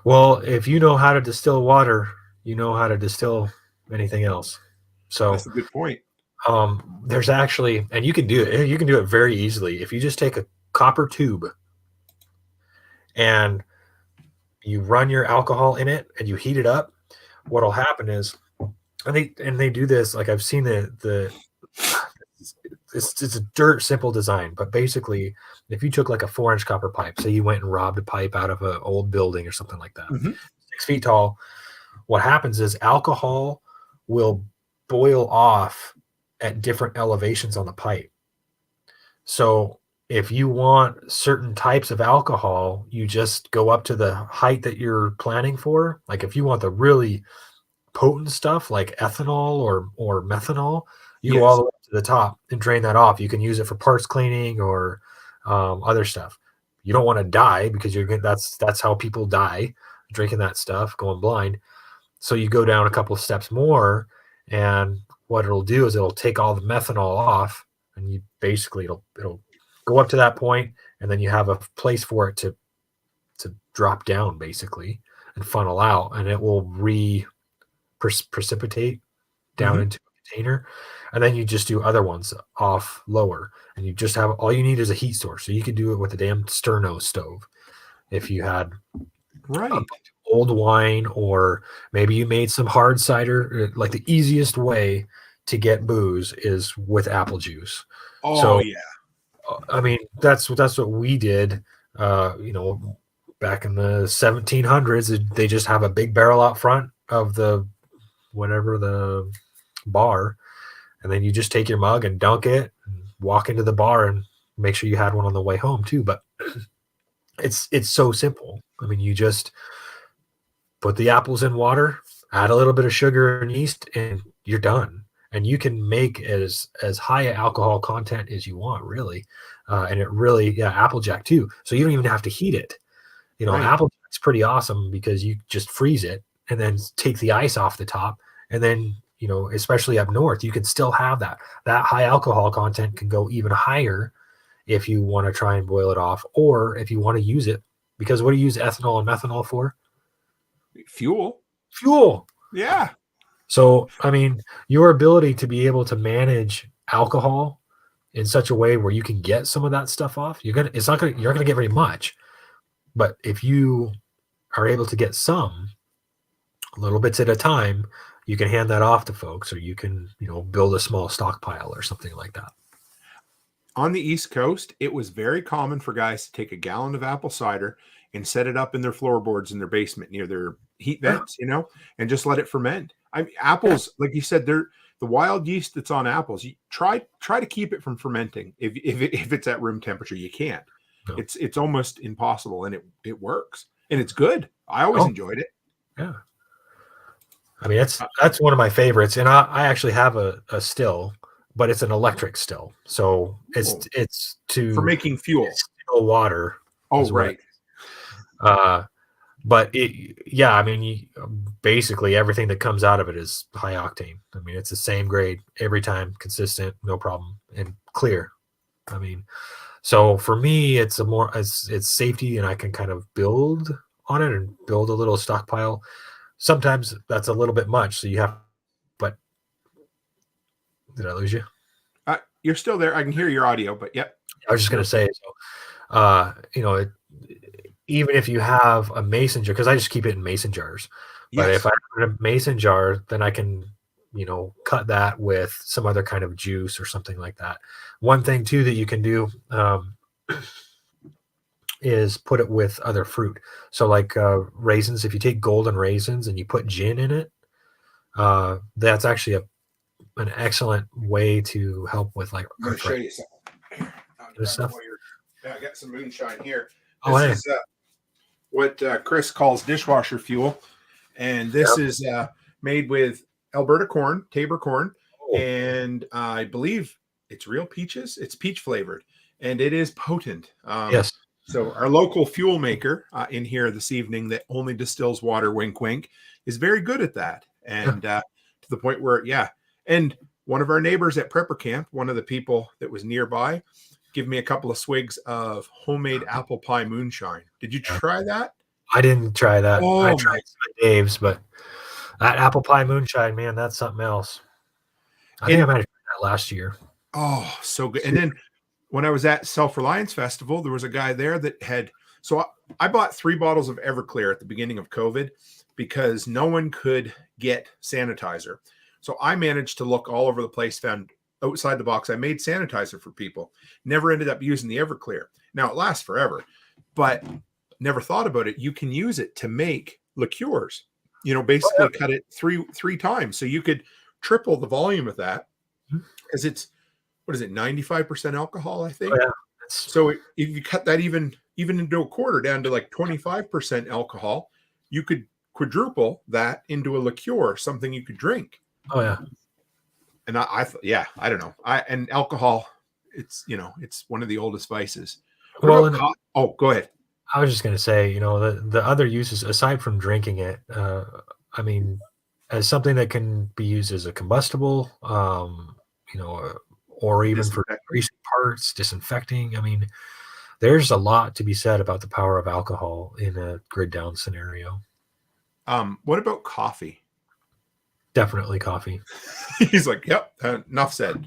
Well, if you know how to distill water, you know how to distill anything else. So that's a good point. There's actually, and you can do it. You can do it very easily. If you just take a copper tube and you run your alcohol in it and you heat it up, what'll happen is, and they do this, like I've seen it's a dirt simple design, but basically if you took like a 4-inch copper pipe, say you went and robbed a pipe out of an old building or something like that, 6 feet tall, what happens is alcohol will boil off at different elevations on the pipe. So if you want certain types of alcohol, you just go up to the height that you're planning for. Like if you want the really potent stuff like ethanol or methanol, you go all the way up to the top and drain that off. You can use it for parts cleaning or other stuff. You don't want to die, because that's how people die, drinking that stuff, going blind. So you go down a couple of steps more, and what it'll do is it'll take all the methanol off, and you basically it'll go up to that point, and then you have a place for it to drop down basically and funnel out, and it will precipitate down into a container. And then you just do other ones off lower, and you just have, all you need is a heat source. So you could do it with a damn Sterno stove if you had old wine, or maybe you made some hard cider. Like the easiest way to get booze is with apple juice. I mean, that's what we did. Back in the 1700s, they just have a big barrel out front of the bar, and then you just take your mug and dunk it, and walk into the bar and make sure you had one on the way home too. But it's so simple. I mean, you just put the apples in water, add a little bit of sugar and yeast, and you're done. And you can make as high alcohol content as you want, really. And it really, Applejack too. So you don't even have to heat it. Right. Applejack's pretty awesome because you just freeze it and then take the ice off the top. And then, especially up north, you can still have that. That high alcohol content can go even higher if you want to try and boil it off, or if you want to use it. Because what do you use ethanol and methanol for? Fuel. Yeah. So, I mean, your ability to be able to manage alcohol in such a way where you can get some of that stuff off, you're not gonna get very much. But if you are able to get some little bits at a time, you can hand that off to folks, or you can, build a small stockpile or something like that. On the East Coast, it was very common for guys to take a gallon of apple cider and set it up in their floorboards in their basement near their heat vents, and just let it ferment. I mean, apples, like you said, they're the wild yeast that's on apples. You try to keep it from fermenting. If it's at room temperature, you can't. No. It's almost impossible, and it works, and it's good. I always enjoyed it. Yeah. I mean, that's one of my favorites, and I actually have a still, but it's an electric still, so it's for making fuel, still water. Oh, right. But I mean, basically everything that comes out of it is high octane. I mean, it's the same grade every time, consistent, no problem, and clear. I mean, so for me, it's safety, and I can kind of build on it and build a little stockpile. Sometimes that's a little bit much, so you have. But did I lose you? You're still there. I can hear your audio, but yep. I was just going to say, so, even if you have a mason jar, because I just keep it in mason jars. But if I have a mason jar, then I can, cut that with some other kind of juice or something like that. One thing too that you can do is put it with other fruit. So like raisins, if you take golden raisins and you put gin in it, that's actually an excellent way to help with like. I'm going to show you something. I got some moonshine here. This is what Chris calls dishwasher fuel, and this is made with Alberta corn, Tabor corn, and I believe it's real peaches. It's peach flavored, and it is potent. Yes. So our local fuel maker in here this evening that only distills water, wink, wink, is very good at that, and to the point where, and one of our neighbors at Prepper Camp, one of the people that was nearby, give me a couple of swigs of homemade apple pie moonshine. Did you try that? I didn't try that. I tried Dave's, but that apple pie moonshine, man, that's something else. I think I might have tried that last year. Oh, so good. And then when I was at Self-Reliance Festival, there was a guy there that had, so I bought 3 bottles of Everclear at the beginning of COVID because no one could get sanitizer. So I managed to look all over the place, found outside the box. I made sanitizer for people. Never ended up using the Everclear. Now it lasts forever, but never thought about it. You can use it to make liqueurs. Basically cut it three times. So you could triple the volume of that because it's, 95% alcohol, I think. Oh, yeah. So if you cut that even into a quarter down to like 25% alcohol, you could quadruple that into a liqueur, something you could drink. Oh yeah. And I don't know. And alcohol, it's one of the oldest vices. Go ahead. I was just going to say, the other uses aside from drinking it, I mean, as something that can be used as a combustible, or even for greasing parts, disinfecting. I mean, there's a lot to be said about the power of alcohol in a grid down scenario. What about coffee? Definitely coffee. He's like, yep, enough said.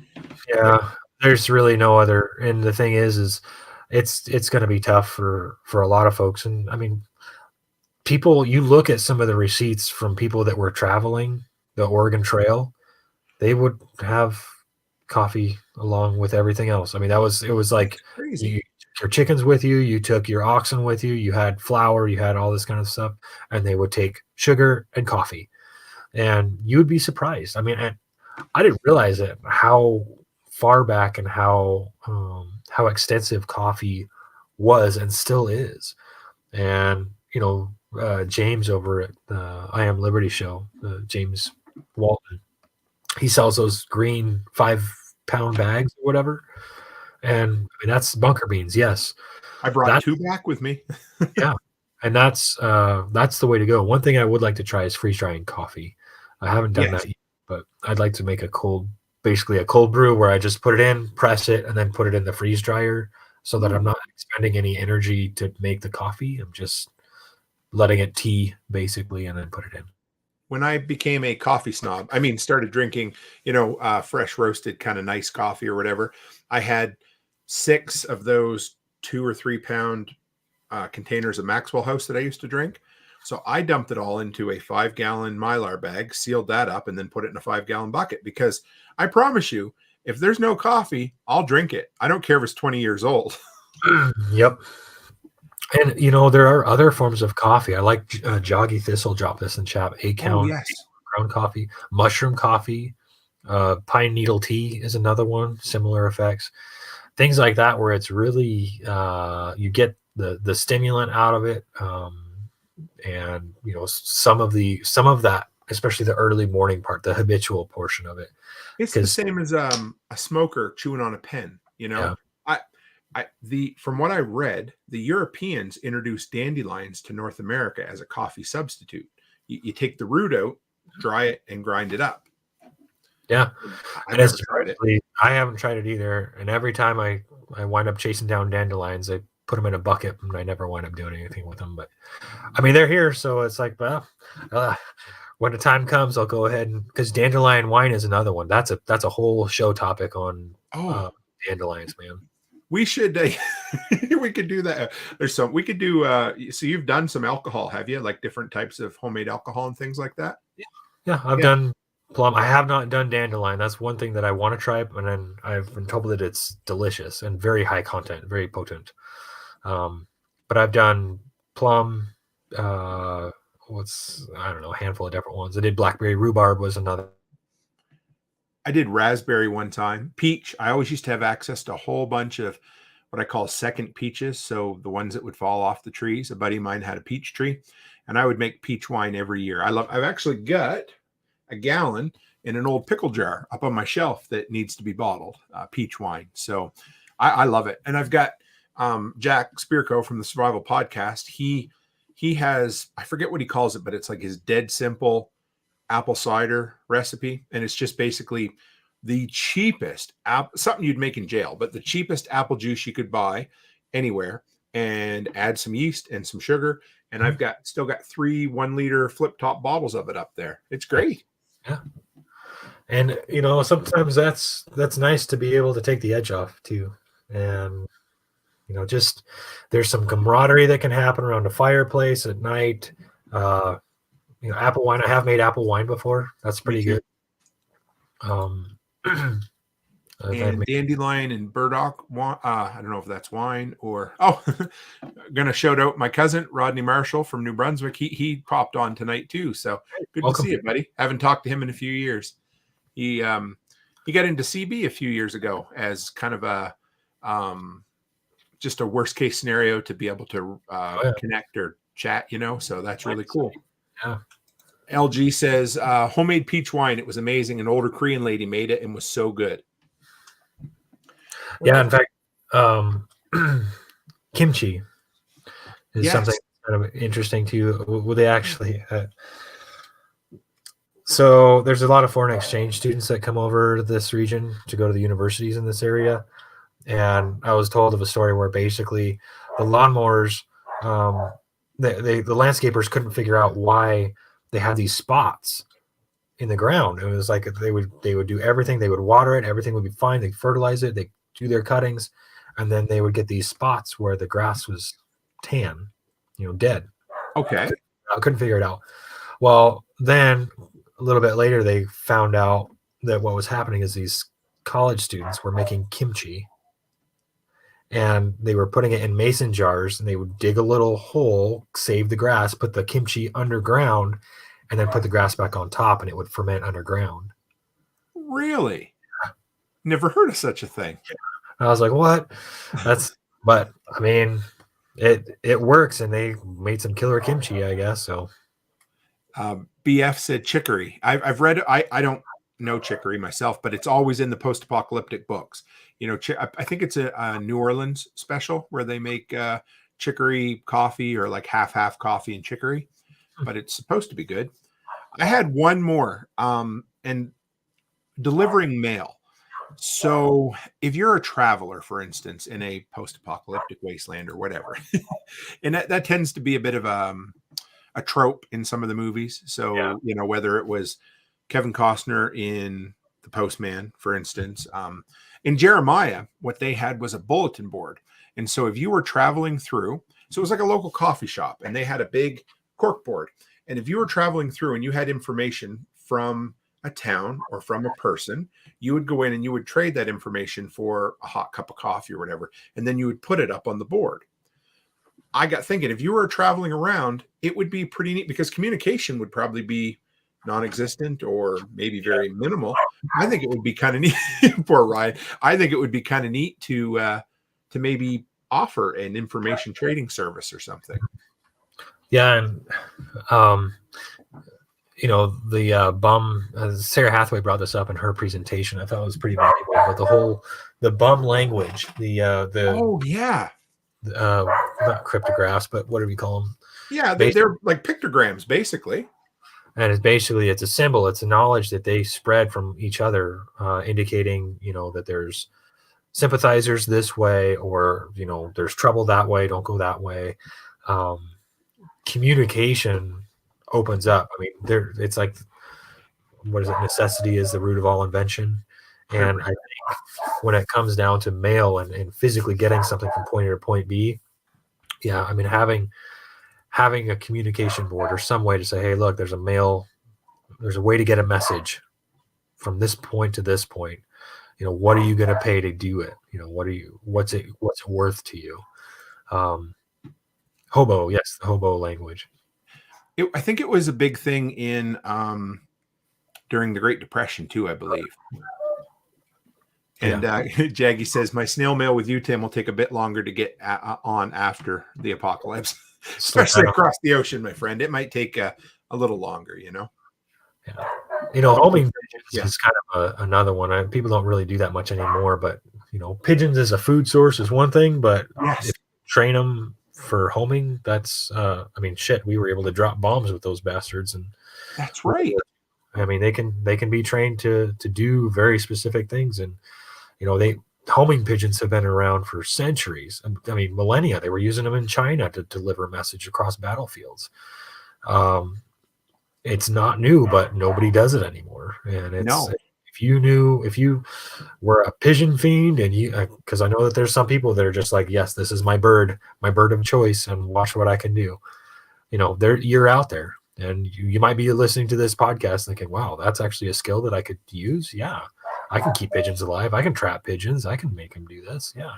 Yeah, there's really no other. And the thing is it's going to be tough for a lot of folks. And I mean, you look at some of the receipts from people that were traveling the Oregon Trail, they would have coffee along with everything else. I mean, it was like crazy. You took your chickens with you, you took your oxen with you, you had flour, you had all this kind of stuff, and they would take sugar and coffee. And you would be surprised. I mean, I didn't realize it, how far back in how extensive coffee was and still is. And James over at the I Am Liberty show, James Walton, he sells those green 5-pound bags or whatever, and I mean that's bunker beans. Yes, I brought that 2 back with me. yeah, and that's the way to go. One thing I would like to try is freeze drying coffee. I haven't done Yes. that yet, but I'd like to make basically a cold brew where I just put it in, press it, and then put it in the freeze dryer so that I'm not expending any energy to make the coffee. I'm just letting it tea basically and then put it in. When I became a coffee snob, started drinking, fresh roasted kind of nice coffee or whatever, I had 6 of those 2 or 3 pound containers of Maxwell House that I used to drink. So I dumped it all into a 5-gallon Mylar bag, sealed that up, and then put it in a 5-gallon bucket, because I promise you, if there's no coffee, I'll drink it. I don't care if it's 20 years old. Yep. And there are other forms of coffee. I like Joggy Thistle. Drop this in chat. Oh, yes. Ground coffee, mushroom coffee, pine needle tea is another one. Similar effects, things like that, where it's really you get the stimulant out of it, and some of that, especially the early morning part, the habitual portion of it. It's the same as a smoker chewing on a pen. Yeah. From what I read, the Europeans introduced dandelions to North America as a coffee substitute. You take the root out, dry it, and grind it up. Yeah, I never tried it. I haven't tried it either. And every time I wind up chasing down dandelions, I put them in a bucket, and I never wind up doing anything with them. But I mean, they're here, so it's like, well, when the time comes, I'll go ahead because dandelion wine is another one. That's a whole show topic on dandelions, man. We should we could do that. We could do so you've done some alcohol, have you? Like different types of homemade alcohol and things like that? Yeah, I've done plum. I have not done dandelion. That's one thing that I want to try, and then I've been told that it's delicious and very high content, very potent. But I've done plum, I don't know, a handful of different ones. I did blackberry, rhubarb was another. I did raspberry one time. Peach. I always used to have access to a whole bunch of what I call second peaches. So the ones that would fall off the trees. A buddy of mine had a peach tree, and I would make peach wine every year. I've actually got a gallon in an old pickle jar up on my shelf that needs to be bottled, peach wine. So I love it. And I've got Jack Spirko from the Survival Podcast. He has, I forget what he calls it, but it's like his dead simple apple cider recipe, and it's just basically the cheapest something you'd make in jail, but the cheapest apple juice you could buy anywhere, and add some yeast and some sugar, and I've still got 3 1-liter flip top bottles of it up there. It's great. Yeah, and sometimes that's nice to be able to take the edge off too, and just there's some camaraderie that can happen around a fireplace at night. Apple wine. I have made apple wine before. That's pretty good. And dandelion and burdock. I don't know if that's wine or. Going to shout out my cousin Rodney Marshall from New Brunswick. He popped on tonight too. So good to see you, buddy. Haven't talked to him in a few years. He got into CB a few years ago as kind of a just a worst case scenario to be able to connect or chat. So that's really cool. Yeah. LG says homemade peach wine. It was amazing. An older Korean lady made it and was so good. Yeah, in fact, kimchi is something kind of interesting to you. Will they actually? So there's a lot of foreign exchange students that come over to this region to go to the universities in this area, and I was told of a story where basically the lawnmowers, the landscapers couldn't figure out why they had these spots in the ground. It was like they would do everything. They would water it. Everything would be fine. They fertilize it. They do their cuttings, and then they would get these spots where the grass was tan, dead. Okay. I couldn't figure it out. Well, then a little bit later, they found out that what was happening is these college students were making kimchi, and they were putting it in mason jars, and they would dig a little hole, save the grass, put the kimchi underground, and then put the grass back on top, and it would ferment underground. Really? Never heard of such a thing. I was like, what? But I mean, it works, and they made some killer kimchi, I guess. So BF said chicory. I've read it. I don't know chicory myself, but it's always in the post-apocalyptic books. You know, I think it's a New Orleans special where they make chicory coffee, or like half coffee and chicory, but it's supposed to be good. I had one more, and delivering mail. So if you're a traveler, for instance, in a post-apocalyptic wasteland or whatever, and that tends to be a bit of a trope in some of the movies. So, Yeah. you know, whether it was Kevin Costner in The Postman, for instance, in Jeremiah, what they had was a bulletin board. And so if you were traveling through, so it was like a local coffee shop, and they had a big cork board. And if you were traveling through and you had information from a town or from a person, you would go in and you would trade that information for a hot cup of coffee or whatever. And then you would put it up on the board. I got thinking, if you were traveling around, it would be pretty neat, because communication would probably be non-existent or maybe very minimal. I think it would be kind of neat. Poor Ryan. I think it would be kind of neat to maybe offer an information trading service or something. Yeah, and you know, the bum, Sarah Hathaway brought this up in her presentation. I thought it was pretty valuable. But the bum language, oh yeah, not cryptographs, but what do we call them? Yeah, they're like pictograms, basically. And it's a symbol. It's a knowledge that they spread from each other, indicating, you know, that there's sympathizers this way, or, you know, there's trouble that way. Don't go that way. Communication opens up. I mean, it's like, what is it? Necessity is the root of all invention. And I think when it comes down to mail and physically getting something from point A to point B, yeah, I mean, having a communication board or some way to say, hey, look, there's a way to get a message from this point to this point. You know, what are you going to pay to do it? You know, what's it worth to you? Hobo, yes, the hobo language. I think it was a big thing in during the Great Depression too, I believe. And Jaggy says, my snail mail with you, Tim, will take a bit longer to get on after the apocalypse, especially across the ocean, my friend. It might take a little longer, you know? Yeah. You know, homing pigeons is kind of another one. People don't really do that much anymore, but, you know, pigeons as a food source is one thing, but if you train them for homing, that's, I mean, shit, we were able to drop bombs with those bastards. And that's right. I mean, they can be trained to do very specific things. And, you know, homing pigeons have been around for centuries. I mean, millennia. They were using them in China to deliver a message across battlefields. It's not new, but nobody does it anymore. And if you were a pigeon fiend, and because I know that there's some people that are just like, yes, this is my bird of choice, and watch what I can do. You know, you're out there, and you might be listening to this podcast thinking, wow, that's actually a skill that I could use. Yeah. I can keep pigeons alive. I can trap pigeons. I can make them do this. Yeah.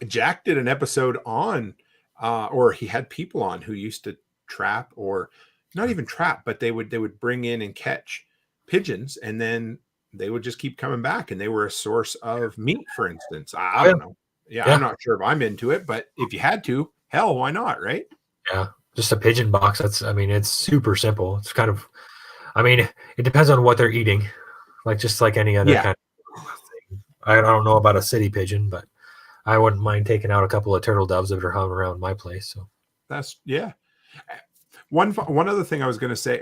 Jack did an episode on, or he had people on who used to trap, or not even trap, but they would bring in and catch pigeons, and then they would just keep coming back, and they were a source of meat, for instance. I don't know. Yeah, I'm not sure if I'm into it, but if you had to, hell, why not? Right. Yeah. Just a pigeon box. It's super simple. It's kind of, it depends on what they're eating. Just like any other kind of thing. I don't know about a city pigeon, but I wouldn't mind taking out a couple of turtle doves that are hung around my place. So that's One other thing I was going to say,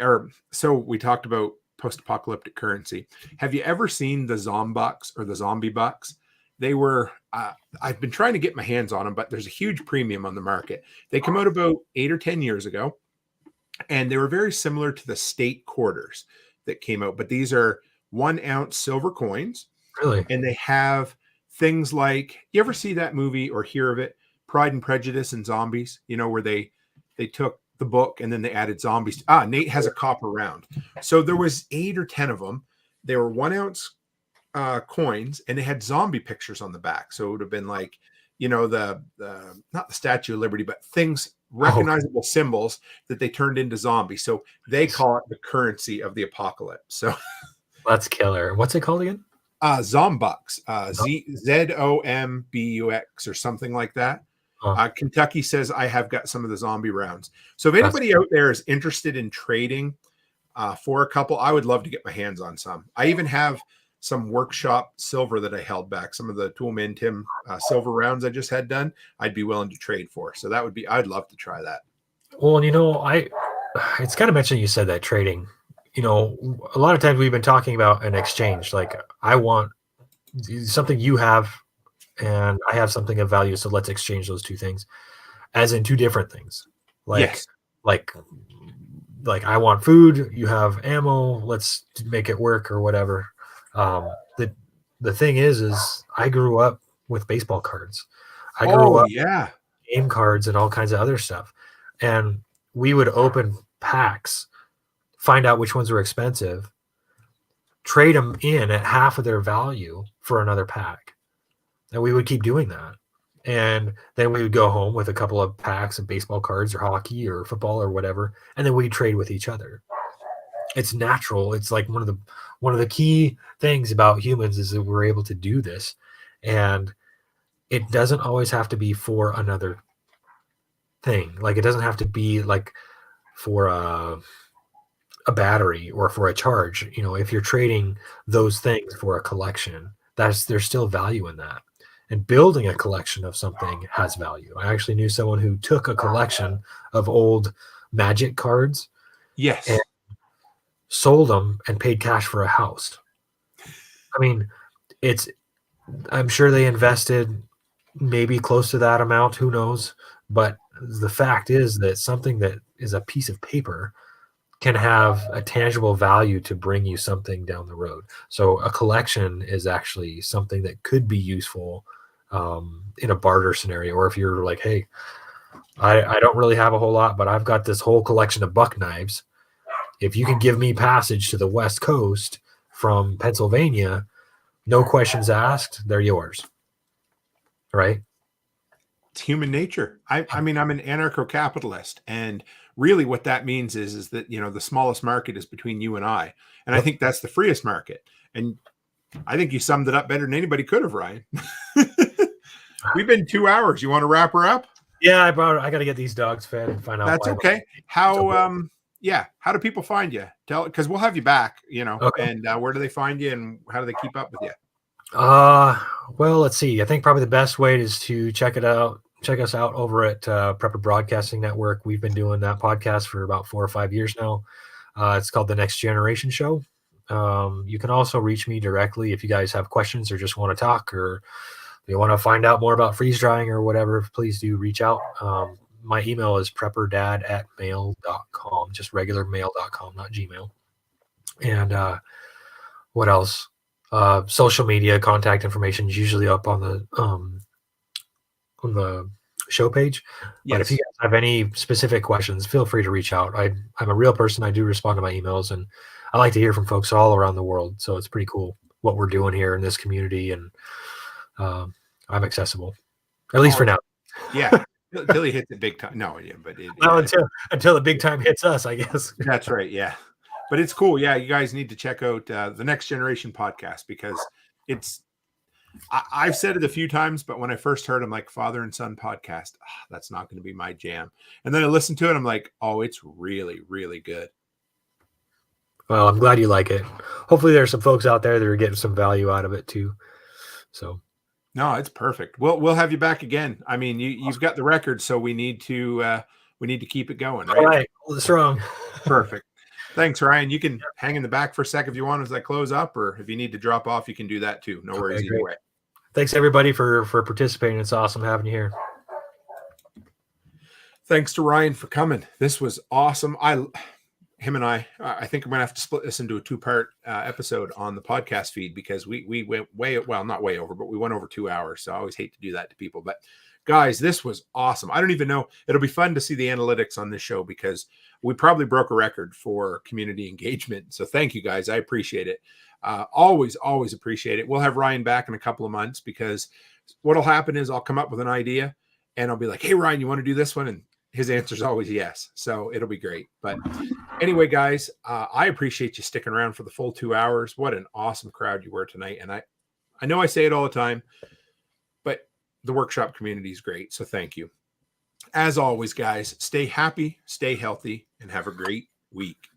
so we talked about post-apocalyptic currency. Have you ever seen the Zombucks or the Zombie Bucks? They were, I've been trying to get my hands on them, but there's a huge premium on the market. They come out about 8 or 10 years ago, and they were very similar to the state quarters that came out, but these are 1 ounce silver coins. Really? And they have things like, you ever see that movie or hear of it, Pride and Prejudice and Zombies, you know, where they took the book and then they added zombies. Nate has a copper round. So there was 8 or 10 of them. They were 1 ounce coins, and they had zombie pictures on the back. So it would have been like, you know, the not the Statue of Liberty, but things, recognizable symbols that they turned into zombies. So they call it the currency of the apocalypse. So that's killer. What's it called again? Zombux, Zombux or something like that. Kentucky says I have got some of the zombie rounds. So if anybody out there is interested in trading for a couple, I would love to get my hands on some. I even have some workshop silver that I held back. Some of the Toolman Tim silver rounds I just had done, I'd be willing to trade for. So that would be, I'd love to try that. Well, it's kind of mentioned you said that trading, a lot of times we've been talking about an exchange. Like I want something you have and I have something of value. So let's exchange those two things as in two different things. Yes. Like I want food, you have ammo, let's make it work or whatever. The thing is I grew up with baseball cards. I grew up game cards and all kinds of other stuff. And we would open packs, find out which ones were expensive, trade them in at half of their value for another pack. And we would keep doing that. And then we would go home with a couple of packs of baseball cards or hockey or football or whatever. And then we'd trade with each other. It's natural. It's like one of the key things about humans is that we're able to do this. And it doesn't always have to be for another thing. Like it doesn't have to be like for a battery or for a charge. If you're trading those things for a collection, there's still value in that. And building a collection of something has value. I actually knew someone who took a collection of old Magic cards, and sold them and paid cash for a house. I mean, I'm sure they invested maybe close to that amount, who knows? But the fact is that something that is a piece of paper can have a tangible value to bring you something down the road. So a collection is actually something that could be useful in a barter scenario. Or if you're like, hey, I don't really have a whole lot, but I've got this whole collection of buck knives. If you can give me passage to the West Coast from Pennsylvania, no questions asked, they're yours. Right? It's human nature. I mean, I'm an anarcho-capitalist, and really what that means is that, the smallest market is between you and I. And I think that's the freest market. And I think you summed it up better than anybody could have, Ryan. We've been 2 hours. You want to wrap her up? Yeah, I got to get these dogs fed and find out. That's okay. How do people find you? Because we'll have you back, and where do they find you and how do they keep up with you? Well, let's see. I think probably the best way is to check us out over at Prepper Broadcasting Network. We've been doing that podcast for about 4 or 5 years now. It's called The Next Generation Show. You can also reach me directly if you guys have questions or just want to talk, or if you want to find out more about freeze drying or whatever, please do reach out. My email is prepperdad@mail.com, just regular mail.com, not Gmail. And what else? Social media contact information is usually up on the show page. But if you guys have any specific questions, feel free to reach out. I'm a real person. I do respond to my emails, and I like to hear from folks all around the world. So it's pretty cool what we're doing here in this community, and I'm accessible, at least for now. Yeah, until he hits the big time. No, yeah, but until the big time hits us, I guess. That's right. Yeah, but it's cool. Yeah, you guys need to check out the Next Generation podcast, because I've said it a few times, but when I first heard him, like, father and son podcast, that's not going to be my jam. And then I listened to it, I'm like, oh, it's really, really good. Well, I'm glad you like it. Hopefully there's some folks out there that are getting some value out of it too. So no, it's perfect. We'll have you back again. I mean, you've got the record, so we need to keep it going, right? All right. Well, it's wrong. Perfect. Thanks, Ryan. You can hang in the back for a sec if you want as I close up, or if you need to drop off, you can do that too. No worries either way. Thanks everybody for participating. It's awesome having you here. Thanks to Ryan for coming. This was awesome. I think I'm gonna have to split this into a 2-part episode on the podcast feed, because we went not way over, but we went over 2 hours. So I always hate to do that to people. But guys, this was awesome. I don't even know. It'll be fun to see the analytics on this show, because we probably broke a record for community engagement. So thank you guys. I appreciate it. Always appreciate it. We'll have Ryan back in a couple of months, because what'll happen is I'll come up with an idea and I'll be like, hey, Ryan, you want to do this one? And his answer is always yes. So it'll be great. But Anyway, guys, I appreciate you sticking around for the full 2 hours. What an awesome crowd you were tonight. And I know I say it all the time, but the workshop community is great. So thank you. As always, guys, stay happy, stay healthy, and have a great week.